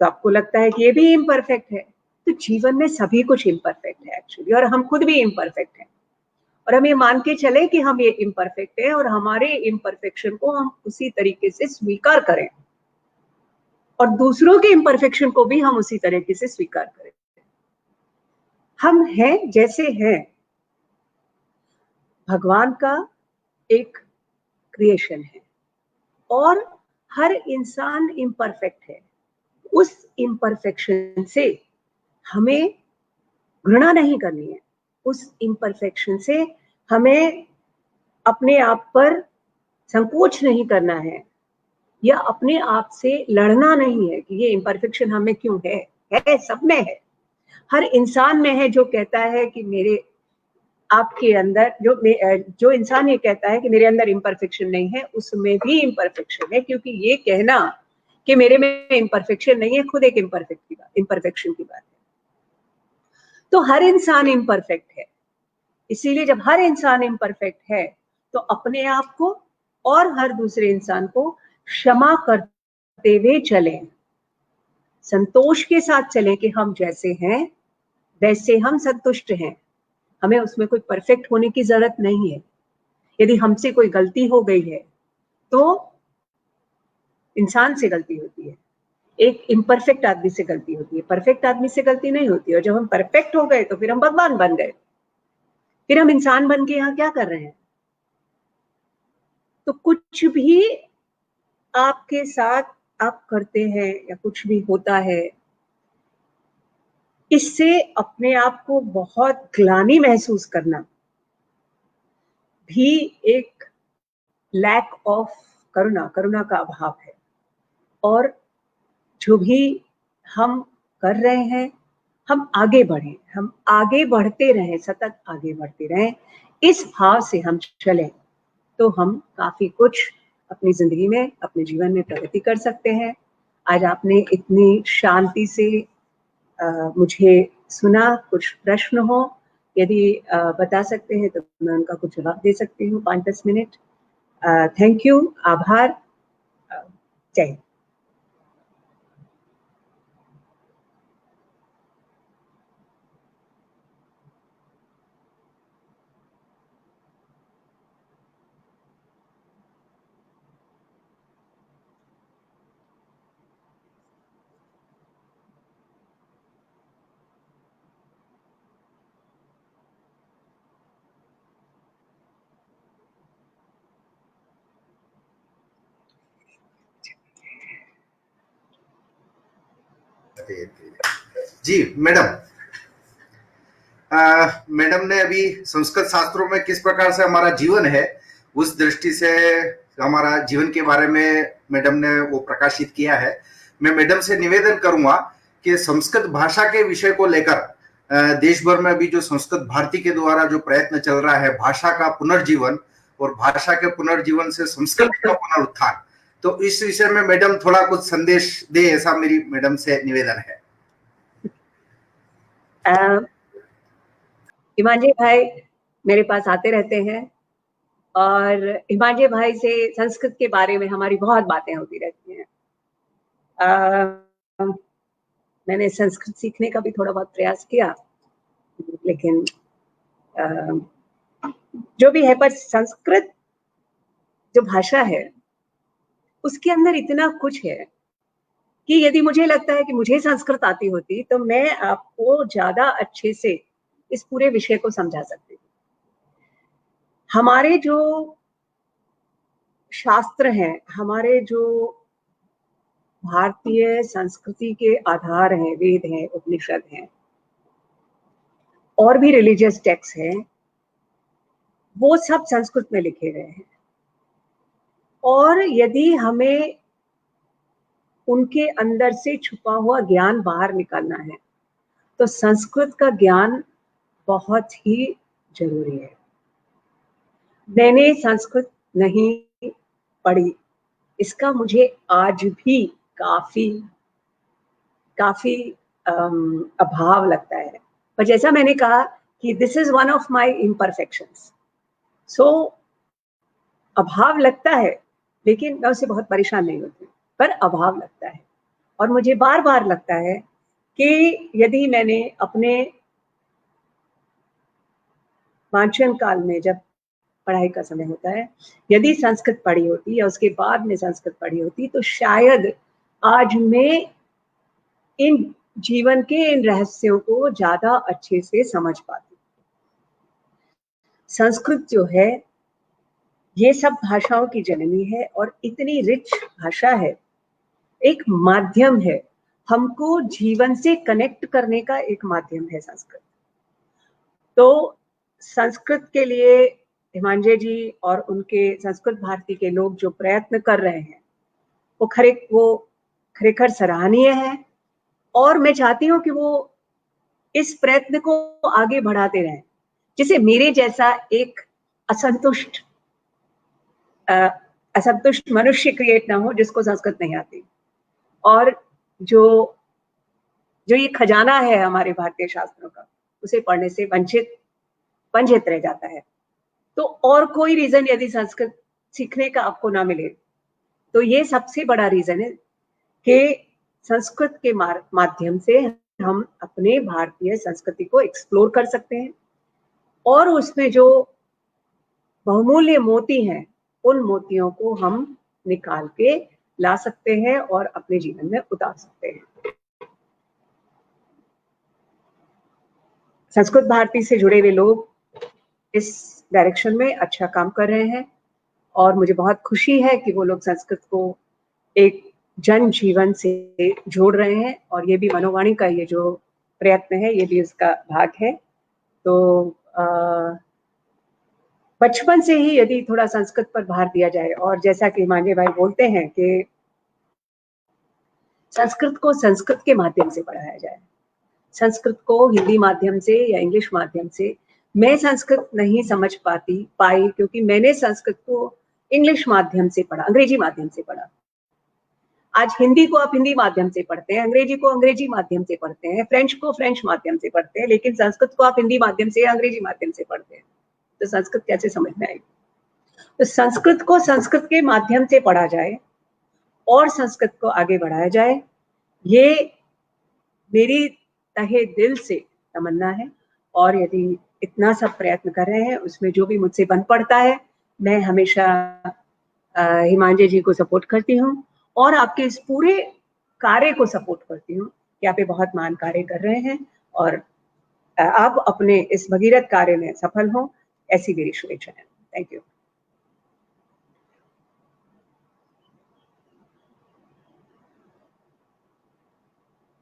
Speaker 3: तो आपको लगता है कि ये भी इम्परफेक्ट है। तो जीवन में सभी कुछ इम्परफेक्ट है एक्चुअली, और हम खुद भी इम्परफेक्ट हैं और हम ये मान के चले कि हम ये इम्परफेक्ट है और हमारे इम्परफेक्शन को हम उसी तरीके से स्वीकार करें और दूसरों के इम्परफेक्शन को भी हम उसी तरीके से स्वीकार करें। हम हैं जैसे हैं, भगवान का एक क्रिएशन है और हर इंसान इम्परफेक्ट है। उस इम्परफेक्शन से हमें घृणा नहीं करनी है, उस इम्परफेक्शन से हमें अपने आप पर संकोच नहीं करना है या अपने आप से लड़ना नहीं है कि ये इम्परफेक्शन हमें क्यों है, सब में है, हर इंसान में है। जो कहता है कि मेरे आपके अंदर जो इंसान ये कहता है कि मेरे अंदर इम्परफेक्शन नहीं है, उसमें भी इम्परफेक्शन है, क्योंकि ये कहना कि मेरे में इम्परफेक्शन नहीं है खुद एक इम्परफेक्शन की बात है। तो हर इंसान इम्परफेक्ट है, इसीलिए जब हर इंसान इम्परफेक्ट है तो अपने आप को और हर दूसरे इंसान को क्षमा करते हुए चलें, संतोष के साथ चलें कि हम जैसे हैं वैसे हम संतुष्ट हैं, हमें उसमें कोई परफेक्ट होने की जरूरत नहीं है। यदि हमसे कोई गलती हो गई है तो इंसान से गलती होती है, एक इम्परफेक्ट आदमी से गलती होती है, परफेक्ट आदमी से गलती नहीं होती। और जब हम परफेक्ट हो गए तो फिर हम भगवान बन गए, फिर हम इंसान बन के यहाँ क्या कर रहे हैं। तो कुछ भी आपके साथ आप करते हैं या कुछ भी होता है, इससे अपने आप को बहुत ग्लानि महसूस करना भी एक लैक ऑफ करुणा का अभाव है। और जो भी हम कर रहे हैं, हम आगे बढ़ें, हम आगे बढ़ते रहें, सतत आगे बढ़ते रहें, इस भाव से हम चलें तो हम काफ़ी कुछ अपनी ज़िंदगी में, अपने जीवन में प्रगति कर सकते हैं। आज आपने इतनी शांति से मुझे सुना। कुछ प्रश्न हो यदि बता सकते हैं तो मैं उनका कुछ जवाब दे सकती हूँ 5-10 मिनट। थैंक यू, आभार। जय हिंद।
Speaker 4: जी मैडम, मैडम ने अभी संस्कृत शास्त्रों में किस प्रकार से हमारा जीवन है उस दृष्टि से हमारा जीवन के बारे में मैडम ने वो प्रकाशित किया है। मैं मैडम से निवेदन करूंगा कि संस्कृत भाषा के विषय को लेकर देश भर में अभी जो संस्कृत भारती के द्वारा जो प्रयत्न चल रहा है, भाषा का पुनर्जीवन और भाषा के पुनर्जीवन से संस्कृत का पुनरुत्थान, तो इस विषय में मैडम थोड़ा कुछ संदेश दे, ऐसा मेरी मैडम से निवेदन है।
Speaker 3: हिमांजय भाई मेरे पास आते रहते हैं और हिमांजय भाई से संस्कृत के बारे में हमारी बहुत बातें होती रहती हैं। मैंने संस्कृत सीखने का भी थोड़ा बहुत प्रयास किया, लेकिन जो भी है, पर संस्कृत जो भाषा है उसके अंदर इतना कुछ है कि यदि मुझे लगता है कि मुझे संस्कृत आती होती तो मैं आपको ज्यादा अच्छे से इस पूरे विषय को समझा सकती हूँ। हमारे जो शास्त्र हैं, हमारे जो भारतीय संस्कृति के आधार हैं, वेद हैं, उपनिषद हैं और भी रिलीजियस टेक्स्ट हैं, वो सब संस्कृत में लिखे गए हैं। और यदि हमें उनके अंदर से छुपा हुआ ज्ञान बाहर निकालना है तो संस्कृत का ज्ञान बहुत ही जरूरी है। मैंने संस्कृत नहीं पढ़ी, इसका मुझे आज भी काफी अभाव लगता है। पर जैसा मैंने कहा कि this is one of my imperfections, so अभाव लगता है, लेकिन मैं उससे बहुत परेशान नहीं होती, पर अभाव लगता है। और मुझे बार बार लगता है कि यदि मैंने अपने वांचन काल में, जब पढ़ाई का समय होता है, यदि संस्कृत पढ़ी होती या उसके बाद में संस्कृत पढ़ी होती तो शायद आज मैं इन जीवन के इन रहस्यों को ज्यादा अच्छे से समझ पाती। संस्कृत जो है ये सब भाषाओं की जननी है और इतनी रिच भाषा है, एक माध्यम है, हमको जीवन से कनेक्ट करने का एक माध्यम है संस्कृत। तो संस्कृत के लिए हिमांजय जी और उनके संस्कृत भारती के लोग जो प्रयत्न कर रहे हैं वो खरेखर सराहनीय है। और मैं चाहती हूँ कि वो इस प्रयत्न को आगे बढ़ाते रहें, जिसे मेरे जैसा एक असंतुष्ट मनुष्य क्रिएट ना हो जिसको संस्कृत नहीं आती और जो ये खजाना है हमारे भारतीय शास्त्रों का, उसे पढ़ने से वंचित रह जाता है। तो और कोई रीजन यदि संस्कृत सीखने का आपको ना मिले तो ये सबसे बड़ा रीजन है कि संस्कृत के माध्यम से हम अपने भारतीय संस्कृति को एक्सप्लोर कर सकते हैं और उसमें जो बहुमूल्य मोती हैं उन मोतियों को हम निकाल के ला सकते हैं और अपने जीवन में उतार सकते हैं। संस्कृत भारती से जुड़े हुए लोग इस डायरेक्शन में अच्छा काम कर रहे हैं और मुझे बहुत खुशी है कि वो लोग संस्कृत को एक जन जीवन से जोड़ रहे हैं और ये भी मनोवाणी का ये जो प्रयत्न है ये भी उसका भाग है। तो बचपन से ही यदि थोड़ा संस्कृत पर भार दिया जाए और जैसा कि हिमांजय भाई बोलते हैं कि संस्कृत को संस्कृत के माध्यम से पढ़ाया जाए, संस्कृत को हिंदी माध्यम से या इंग्लिश माध्यम से मैं संस्कृत नहीं समझ पाई क्योंकि मैंने संस्कृत को इंग्लिश माध्यम से पढ़ा, अंग्रेजी माध्यम से पढ़ा। आज हिंदी को आप हिंदी माध्यम से पढ़ते हैं, अंग्रेजी को अंग्रेजी माध्यम से पढ़ते हैं, फ्रेंच को फ्रेंच माध्यम से पढ़ते हैं, लेकिन संस्कृत को आप हिंदी माध्यम से या अंग्रेजी माध्यम से पढ़ते हैं, तो संस्कृत कैसे समझ में आएगी? तो संस्कृत को संस्कृत के माध्यम से पढ़ा जाए और संस्कृत को आगे बढ़ाया जाए, ये मेरी तहे दिल से तमन्ना है। और यदि इतना सब प्रयत्न कर रहे हैं, उसमें जो भी मुझसे बन पड़ता है, मैं हमेशा हिमांजय जी को सपोर्ट करती हूँ और आपके इस पूरे कार्य को सपोर्ट करती हूँ कि आप ये बहुत महान कार्य कर रहे हैं और आप अपने इस भगीरथ कार्य में सफल हों, ऐसी मेरी शुभेच्छा है। Thank you.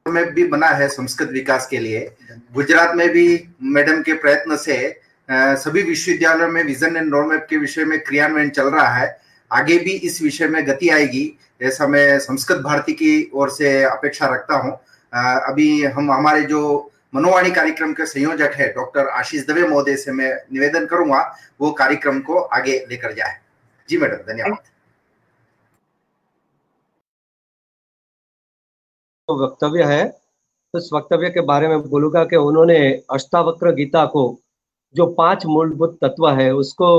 Speaker 4: में भी बना है संस्कृत विकास के लिए। गुजरात में भी मैडम के प्रयत्न से सभी विश्वविद्यालयों में विजन एंड रोड मैप के विषय में क्रियान्वयन चल रहा है। आगे भी इस विषय में गति आएगी, ऐसा मैं संस्कृत भारती की ओर से अपेक्षा रखता हूं। अभी हमारे जो मनोवाणी कार्यक्रम के संयोजक है डॉक्टर आशीष दवे महोदय से मैं निवेदन करूंगा वो कार्यक्रम को आगे लेकर जाए। जी मैडम, धन्यवाद।
Speaker 2: वक्तव्य है, उस वक्तव्य के बारे में बोलूंगा कि उन्होंने अष्टावक्र गीता को जो 5 मूलभूत तत्व है उसको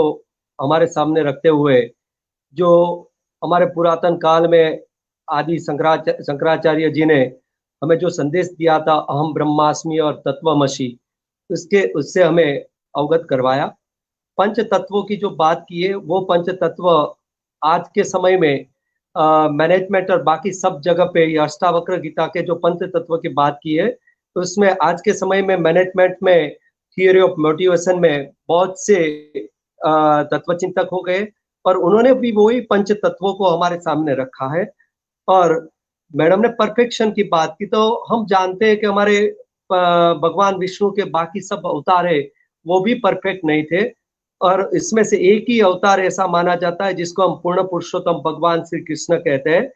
Speaker 2: हमारे सामने रखते हुए, जो हमारे पुरातन काल में आदि शंकराचार्य जी ने हमें जो संदेश दिया था अहम ब्रह्मास्मि और तत्वमसि, उससे हमें अवगत करवाया। पंच तत्वों की जो बात की है, वो पंच तत्व आज के समय में मैनेजमेंट और बाकी सब जगह पे ये अष्टावक्र गीता के जो पंच तत्व की बात की है, तो उसमें आज के समय में मैनेजमेंट में थियोरी ऑफ मोटिवेशन में बहुत से तत्व चिंतक हो गए और उन्होंने भी वही पंच तत्वों को हमारे सामने रखा है। और मैडम ने परफेक्शन की बात की, तो हम जानते हैं कि हमारे भगवान विष्णु के बाकी सब अवतार है वो भी परफेक्ट नहीं थे और इसमें से एक ही अवतार ऐसा माना जाता है जिसको हम पूर्ण पुरुषोत्तम भगवान श्री कृष्ण कहते हैं।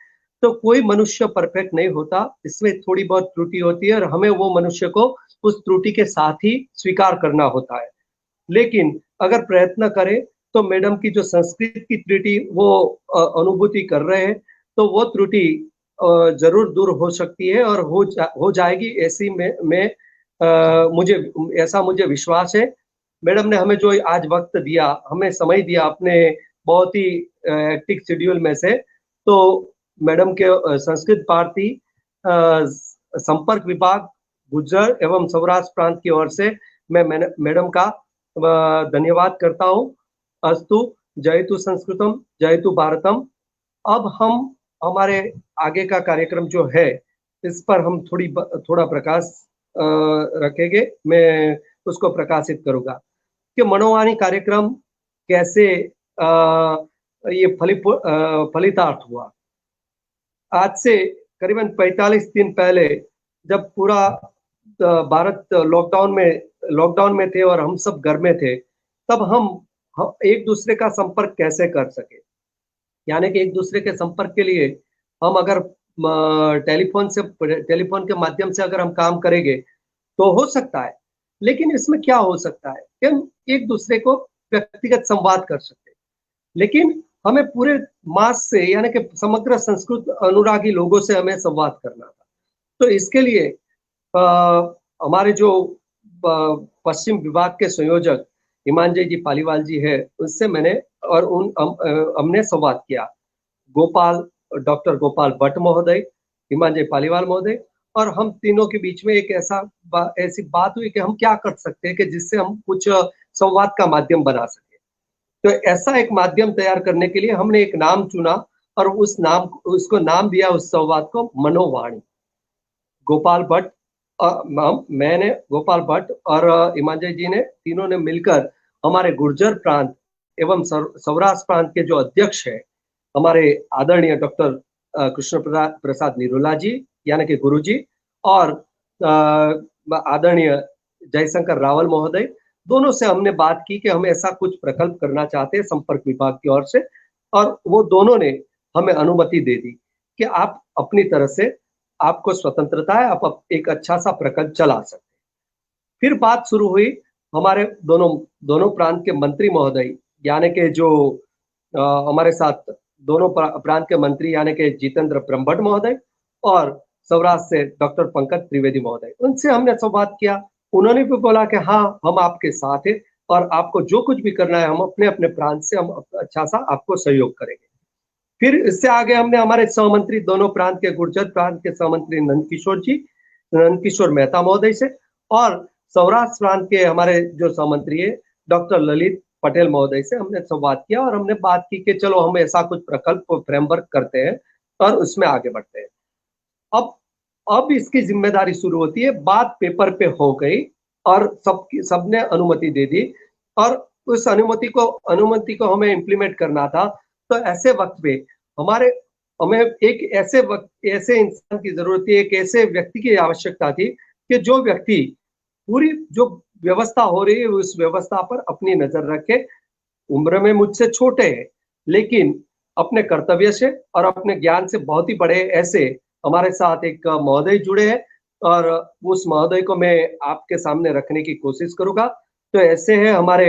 Speaker 2: तो कोई मनुष्य परफेक्ट नहीं होता, इसमें थोड़ी बहुत त्रुटि होती है और हमें वो मनुष्य को उस त्रुटि के साथ ही स्वीकार करना होता है। लेकिन अगर प्रयत्न करें तो मैडम की जो संस्कृत की त्रुटि वो अनुभूति कर रहे हैं, तो वो त्रुटि जरूर दूर हो सकती है और हो जाएगी, ऐसी में मुझे विश्वास है। मैडम ने हमें जो आज वक्त दिया, हमें समय दिया अपने बहुत ही एक्टिव शेड्यूल में से, तो मैडम के संस्कृत भारती संपर्क विभाग गुजर एवं सौराष्ट्र प्रांत की ओर से मैं मैडम का धन्यवाद करता हूँ। अस्तु, जयतु संस्कृतम, जयतु भारतम। अब हम हमारे आगे का कार्यक्रम जो है इस पर हम थोड़ा प्रकाश रखेंगे, मैं उसको प्रकाशित करूंगा कि मनोवाणी कार्यक्रम कैसे ये फलितार्थ हुआ। आज से करीबन 45 दिन पहले जब पूरा भारत लॉकडाउन में थे और हम सब घर में थे, तब हम एक दूसरे का संपर्क कैसे कर सके, यानी कि एक दूसरे के संपर्क के लिए हम अगर टेलीफोन के माध्यम से अगर हम काम करेंगे तो हो सकता है, लेकिन इसमें क्या हो सकता है कि हम एक दूसरे को व्यक्तिगत संवाद कर सकते हैं, लेकिन हमें पूरे मास से यानी कि समग्र संस्कृत अनुरागी लोगों से हमें संवाद करना था। तो इसके लिए हमारे जो पश्चिम विभाग के संयोजक हिमांजय जी पालीवाल जी है, उससे मैंने और हमने संवाद किया। डॉक्टर गोपाल भट्ट महोदय, हिमांजय पालीवाल महोदय और हम तीनों के बीच में एक ऐसी बात हुई कि हम क्या कर सकते हैं कि जिससे हम कुछ संवाद का माध्यम बना सके। तो ऐसा एक माध्यम तैयार करने के लिए हमने एक नाम चुना और उसको नाम दिया उस संवाद को मनोवाणी। गोपाल भट्ट, मैंने, गोपाल भट्ट और हिमांजय जी ने तीनों ने मिलकर हमारे गुर्जर प्रांत एवं सौराष्ट्र प्रांत के जो अध्यक्ष है हमारे आदरणीय डॉक्टर कृष्ण प्रसाद निरोला जी यानी कि गुरु जी और आदरणीय जयशंकर रावल महोदय, दोनों से हमने बात की कि हम ऐसा कुछ प्रकल्प करना चाहते हैं संपर्क विभाग की ओर से, और वो दोनों ने हमें अनुमति दे दी कि आप अपनी तरह से, आपको स्वतंत्रता है, आप एक अच्छा सा प्रकल्प चला सकते हैं। फिर बात शुरू हुई हमारे दोनों दोनों प्रांत के मंत्री महोदय यानी कि जो हमारे साथ दोनों प्रांत के मंत्री यानी कि जितेंद्र ब्रह्मभट्ट महोदय और सौराष्ट्र से डॉक्टर पंकज त्रिवेदी महोदय, उनसे हमने संवाद किया। उन्होंने भी बोला कि हाँ, हम आपके साथ हैं और आपको जो कुछ भी करना है हम अपने अपने प्रांत से हम अच्छा सा आपको सहयोग करेंगे। फिर इससे आगे हमने हमारे सहमंत्री दोनों प्रांत के गुर्जर प्रांत के सहमंत्री नंदकिशोर मेहता महोदय से और सौराष्ट्र प्रांत के हमारे जो सहमंत्री है डॉक्टर ललित पटेल महोदय से हमने संवाद किया और हमने बात की कि चलो हम ऐसा कुछ प्रकल्प फ्रेमवर्क करते हैं और उसमें आगे बढ़ते हैं। अब इसकी जिम्मेदारी शुरू होती है। बात पेपर पे हो गई और सबने अनुमति दे दी और उस अनुमति को हमें इम्प्लीमेंट करना था। तो ऐसे वक्त पे हमें एक ऐसे इंसान की जरूरत थी, एक ऐसे व्यक्ति की आवश्यकता थी कि जो व्यक्ति पूरी जो व्यवस्था हो रही है उस व्यवस्था पर अपनी नजर रखे। उम्र में मुझसे छोटे हैं लेकिन अपने कर्तव्य से और अपने ज्ञान से बहुत ही बड़े ऐसे हमारे साथ एक महोदय जुड़े हैं और उस महोदय को मैं आपके सामने रखने की कोशिश करूंगा। तो ऐसे है हमारे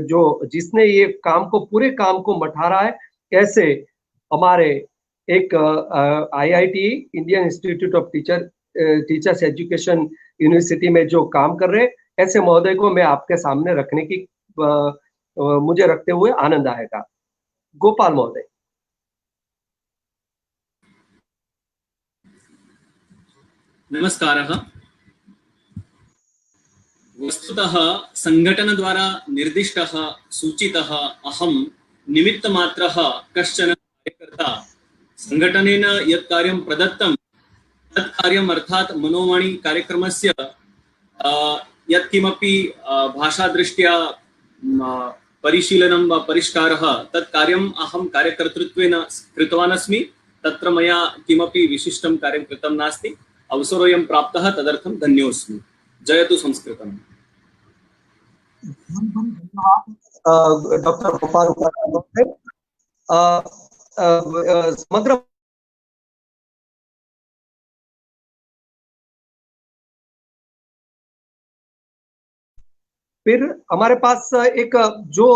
Speaker 2: जो जिसने ये पूरे काम को मठा रहा है, ऐसे हमारे एक IIT Indian institute of teachers education university में जो काम कर रहे हैं, ऐसे महोदय को मैं आपके सामने रखने की मुझे रखते हुए आनंद आएगा। गोपाल महोदय।
Speaker 5: नमस्कारः। वस्तुतः संघटनद्वारा निर्दिष्टः सूचितः अहं निमित्तमात्रः कश्चन कार्यकर्ता। संघटनेन यत् कार्यं प्रदत्तं तत् कार्यम् अर्थात् मनोवाणी कार्यक्रमस्य यत् किमपि भाषादृष्ट्या परिशीलनं वा परिष्कारः तत् कार्यम् अहं कार्यकर्तृत्वेन कृतवान् अस्मि। तत्र मया किमपि विशिष्टं कार्यं कृतं नास्ति। अवसरोऽयं प्राप्तः तदर्थं धन्योऽस्मि। जयतु संस्कृतम्।
Speaker 2: डॉक्टर गोपाल समग्र फिर हमारे पास एक जो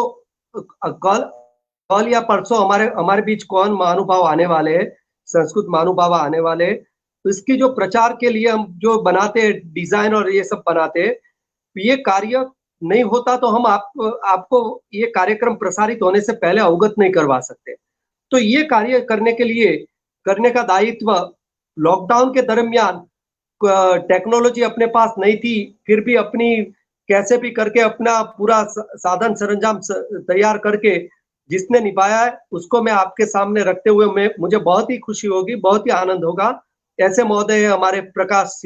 Speaker 2: कल या परसों हमारे बीच कौन महानुभाव आने वाले हैं, संस्कृत महानुभाव आने वाले हैं, इसकी जो प्रचार के लिए हम जो बनाते हैं डिजाइन और ये सब बनाते हैं, ये कार्य नहीं होता तो हम आपको ये कार्यक्रम प्रसारित होने से पहले अवगत नहीं करवा सकते। तो ये कार्य करने का दायित्व लॉकडाउन के दरमियान टेक्नोलॉजी अपने पास नहीं थी, फिर भी अपनी कैसे भी करके अपना पूरा साधन सरंजाम तैयार करके जिसने निभाया है उसको मैं आपके सामने रखते हुए मुझे बहुत ही खुशी होगी, बहुत ही आनंद होगा। ऐसे महोदय है हमारे प्रकाश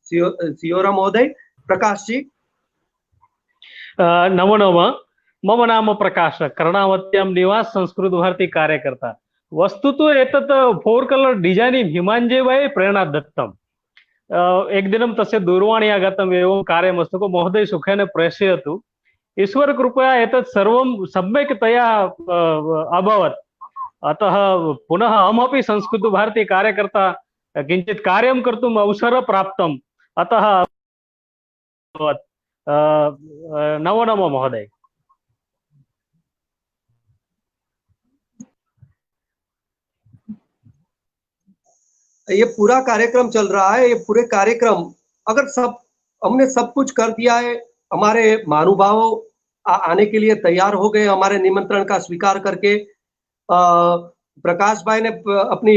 Speaker 2: सियोरा महोदय। प्रकाश जी।
Speaker 6: नमो नमः। मम नाम प्रकाश, कर्णावत्यां निवास संस्कृत भारती कार्यकर्ता। वस्तुतः एतत् 4 कलर डिजाइनिंग हिमाञ्जेवै प्रेरणा दत्तम्। एकदिनं तस्य दूरवाणी आगतम्, एवं कार्यमस्ति महोदय सुखेन प्रेषयतु। ईश्वर कृपया एतत् सर्वं सम्यक्तया अभवत्। अतः पुनः अहमपि संस्कृत भारती कार्यकर्ता किञ्चित् कार्यं कर्तुम् अवसरः प्राप्तम्। अतः नमो नमः महोदय।
Speaker 2: ये पूरा कार्यक्रम चल रहा है, ये पूरे कार्यक्रम अगर हमने सब कुछ कर दिया है, हमारे महानुभाव आने के लिए तैयार हो गए, हमारे निमंत्रण का स्वीकार करके प्रकाश भाई ने अपनी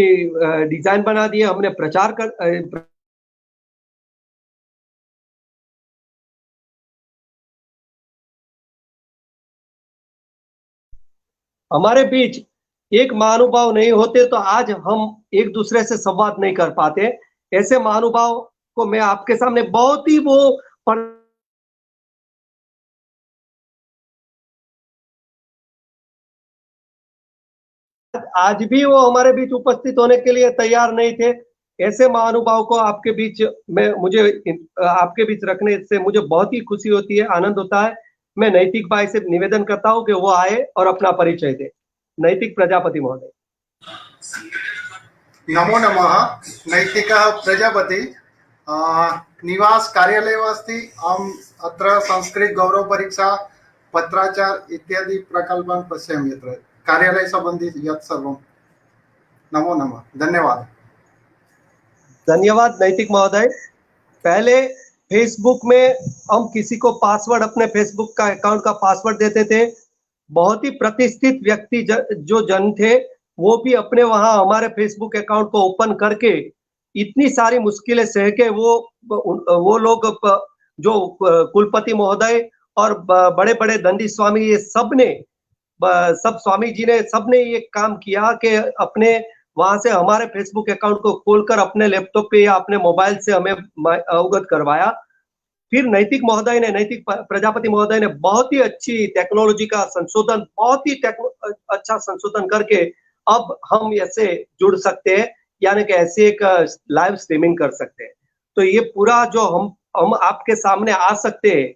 Speaker 2: डिजाइन बना दिए, हमने प्रचार कर हमारे बीच एक महानुभाव नहीं होते तो आज हम एक दूसरे से संवाद नहीं कर पाते। ऐसे महानुभाव को मैं आपके सामने बहुत ही आज भी वो हमारे बीच उपस्थित होने के लिए तैयार नहीं थे। ऐसे महानुभाव को आपके बीच आपके बीच रखने से मुझे बहुत ही खुशी होती है, आनंद होता है। मैं नैतिक भाई से निवेदन करता हूं कि वो आए और अपना परिचय दे। नैतिक प्रजापति महोदय।
Speaker 7: नमो नमः। नैतिक प्रजापति निवास कार्यालय अस्ति। अहं अत्र संस्कृत गौरव परीक्षा पत्राचार इत्यादि प्रकल्पान् पश्यामि। अत्र कार्यालय संबंधी यत् सर्वं। नमो नमः, धन्यवाद।
Speaker 2: धन्यवाद नैतिक महोदय। पहले फेसबुक में हम किसी को पासवर्ड, अपने फेसबुक का अकाउंट का पासवर्ड देते थे। बहुत ही प्रतिष्ठित व्यक्ति जो जन थे वो भी अपने वहां हमारे फेसबुक अकाउंट को ओपन करके इतनी सारी मुश्किलें सह के वो लोग जो कुलपति महोदय और बड़े बड़े दंडी स्वामी, ये सब स्वामी जी ने सबने ये काम किया कि अपने वहां से हमारे फेसबुक अकाउंट को खोलकर अपने लैपटॉप पे या अपने मोबाइल से हमें अवगत करवाया। फिर नैतिक प्रजापति महोदय ने बहुत ही अच्छी टेक्नोलॉजी का संशोधन, बहुत ही अच्छा संशोधन करके अब हम ऐसे जुड़ सकते हैं, यानी कि ऐसे एक लाइव स्ट्रीमिंग कर सकते हैं। तो ये पूरा जो हम आपके सामने आ सकते हैं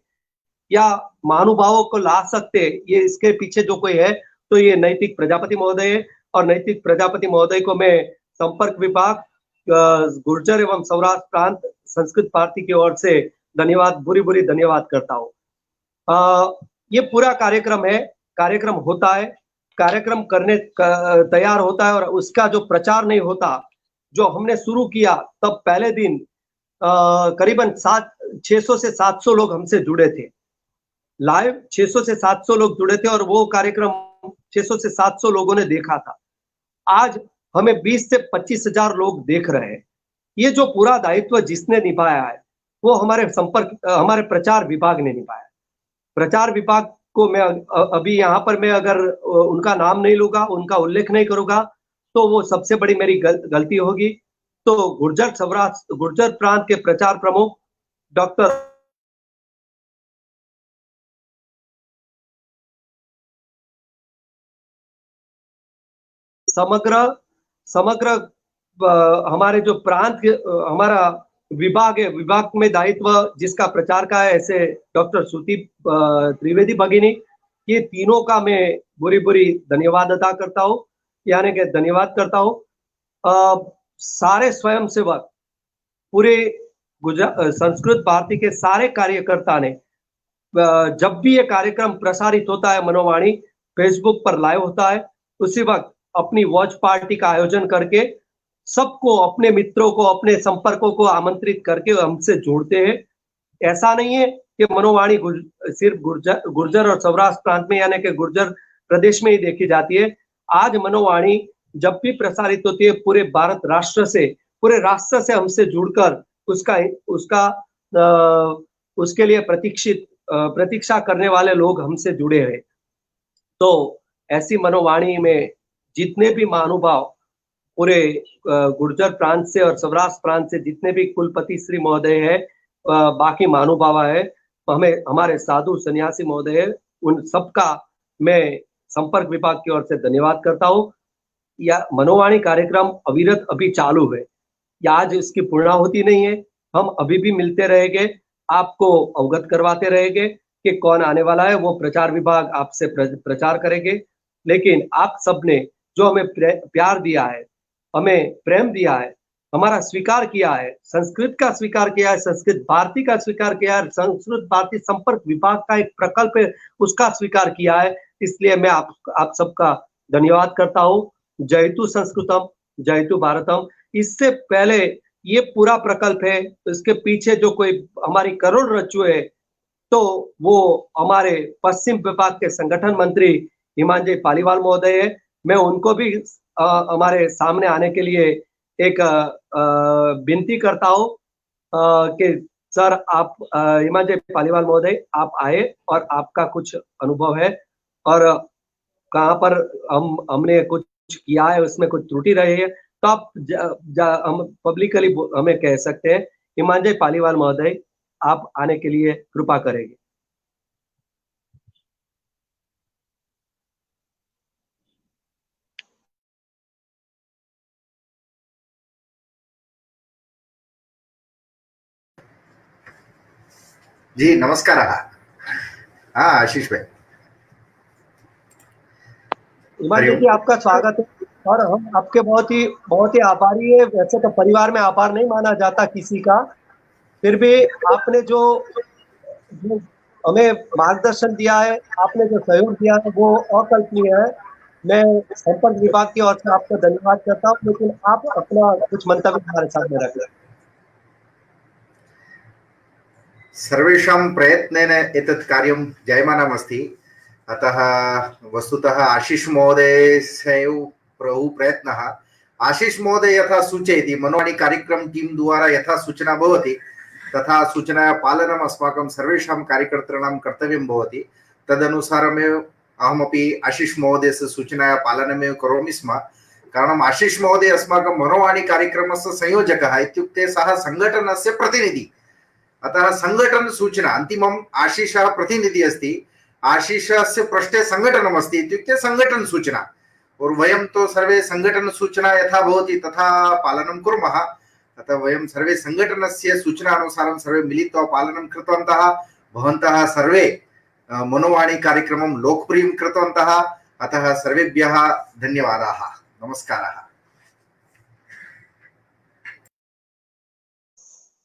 Speaker 2: या महानुभावों को ला सकते हैं, ये इसके पीछे जो कोई है तो ये नैतिक प्रजापति महोदय है। और नैतिक प्रजापति महोदय को मैं संपर्क विभाग, गुर्जर एवं सौराष्ट्र प्रांत संस्कृत भारती की ओर से धन्यवाद, बुरी धन्यवाद करता हूँ। ये पूरा कार्यक्रम है, कार्यक्रम होता है, कार्यक्रम करने तैयार होता है और उसका जो प्रचार नहीं होता, जो हमने शुरू किया तब पहले दिन करीबन 600 से 700 लोग हमसे जुड़े थे लाइव, 600 से 700 लोग जुड़े थे और वो कार्यक्रम 600 से 700 लोगों ने देखा था। आज हमें 20 से 25,000 लोग देख रहे हैं। ये जो पूरा दायित्व जिसने निभाया है वो हमारे प्रचार विभाग ने निभाया। प्रचार विभाग को मैं अभी यहाँ पर मैं अगर उनका नाम नहीं लूंगा, उनका उल्लेख नहीं करूंगा तो वो सबसे बड़ी मेरी गलती होगी। तो गुर्जर प्रांत के प्रचार प्रमुख डॉक्टर समग्र हमारे जो प्रांत हमारा विभाग है, विभाग में दायित्व जिसका प्रचार का है, ऐसे डॉक्टर श्रुति त्रिवेदी भगिनी, ये तीनों का मैं बुरी धन्यवाद अदा करता हूँ, यानी कि धन्यवाद करता हूँ। सारे स्वयंसेवक, पूरे संस्कृत भारती के सारे कार्यकर्ता ने, जब भी ये कार्यक्रम प्रसारित होता है, मनोवाणी फेसबुक पर लाइव होता है, उसी वक्त अपनी वॉच पार्टी का आयोजन करके सबको, अपने मित्रों को, अपने संपर्कों को आमंत्रित करके हमसे जोड़ते हैं। ऐसा नहीं है कि मनोवाणी सिर्फ गुर्जर और सौराष्ट्र प्रांत में, यानी कि गुर्जर प्रदेश में ही देखी जाती है। आज मनोवाणी जब भी प्रसारित होती है पूरे भारत राष्ट्र से, पूरे राष्ट्र से हमसे जुड़कर उसके लिए प्रतीक्षा करने वाले लोग हमसे जुड़े हैं। तो ऐसी मनोवाणी में जितने भी महानुभाव पूरे गुर्जर प्रांत से और सौराष्ट्र प्रांत से जितने भी कुलपति श्री महोदय है, बाकी महानुभाव है, हमारे साधु सन्यासी महोदय है, उन सबका मैं संपर्क विभाग की ओर से धन्यवाद करता हूँ। या मनोवाणी कार्यक्रम अविरत अभी चालू है, या आज इसकी पूर्णाहुति नहीं है। हम अभी भी मिलते रहेंगे, आपको अवगत करवाते रहेंगे कि कौन आने वाला है, वो प्रचार विभाग आपसे प्रचार करेंगे। लेकिन आप सबने जो हमें प्यार दिया है, हमें प्रेम दिया है, हमारा स्वीकार किया है, संस्कृत का स्वीकार किया है, संस्कृत भारती का स्वीकार किया है, संस्कृत भारती संपर्क विभाग का एक प्रकल्प है उसका स्वीकार किया है, इसलिए मैं आप सबका धन्यवाद करता हूँ। जयतु संस्कृतम जयतु भारतम। इससे पहले ये पूरा प्रकल्प है, इसके पीछे जो कोई हमारी करोड़रज्जु है, तो वो हमारे पश्चिम विभाग के संगठन मंत्री हिमांजय पालीवाल महोदय है। मैं उनको भी हमारे सामने आने के लिए एक विनती करता हूँ कि सर आप, हिमांजय पालीवाल महोदय, आप आए और आपका कुछ अनुभव है और कहाँ पर हमने कुछ किया है, उसमें कुछ त्रुटि रही है, तो आप हम पब्लिकली हमें कह सकते हैं। हिमांजय पालीवाल महोदय, आप आने के लिए कृपा करेंगे।
Speaker 4: जी नमस्कार। हाँ आशीष भाई।
Speaker 2: हिमांजय जी, आपका स्वागत है और हम आपके बहुत ही आभारी है। वैसे तो परिवार में आभार नहीं माना जाता किसी का, फिर भी आपने जो जो हमें मार्गदर्शन दिया है, आपने जो सहयोग दिया है वो अकल्पनीय है। मैं संपर्क विभाग की ओर से आपका धन्यवाद करता हूँ, लेकिन आप अपना कुछ मंतव्य हमारे सामने रखें।
Speaker 4: सर्वेषां प्रयत्नेन एतत् कार्यं जायमानमस्ति। अतः वस्तुतः आशीष महोदयस्य बहु प्रयत्नः। आशीष महोदय यथा सूचयति, मनोवाणी कार्यक्रम टीम द्वारा यथा सूचना भवति तथा सूचनाया पालनम् अस्माकं सर्वेषां कार्यकर्तॄणां कर्तव्यं भवति। तदनुसारमेव अहमपि आशीष महोदयस्य सूचनाया पालनमेव करोमि स्म। कारणम् आशीष महोदय अस्माकं मनोवाणी कार्यक्रमस्य संयोजकः इत्युक्ते सः सङ्घटनस्य प्रतिनिधि। अतः संगठन सूचना अंतिमम् आशीषः प्रतिनिधि अस्ति। आशीषस्य पृष्ठे संगठनम् अस्ति इत्युक्ते संगठन सूचना। और वयं तो सर्वे संगठन सूचना यथा भवति तथा पालनं कुर्मः। अतः वयं सर्वे संगठनस्य सूचनानुसारं सर्वे मिलित्वा पालनं कृतवन्तः। भवन्तः सर्वे मनोवाणी कार्यक्रमं लोकप्रियं कृतवन्तः। अतः सर्वेभ्यः धन्यवादाः। नमस्कारः।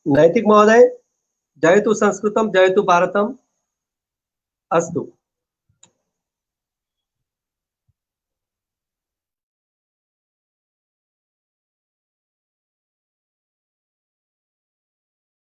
Speaker 2: नैतिक महोदय, जयतु संस्कृतं जयतु भारतम्। अस्तु।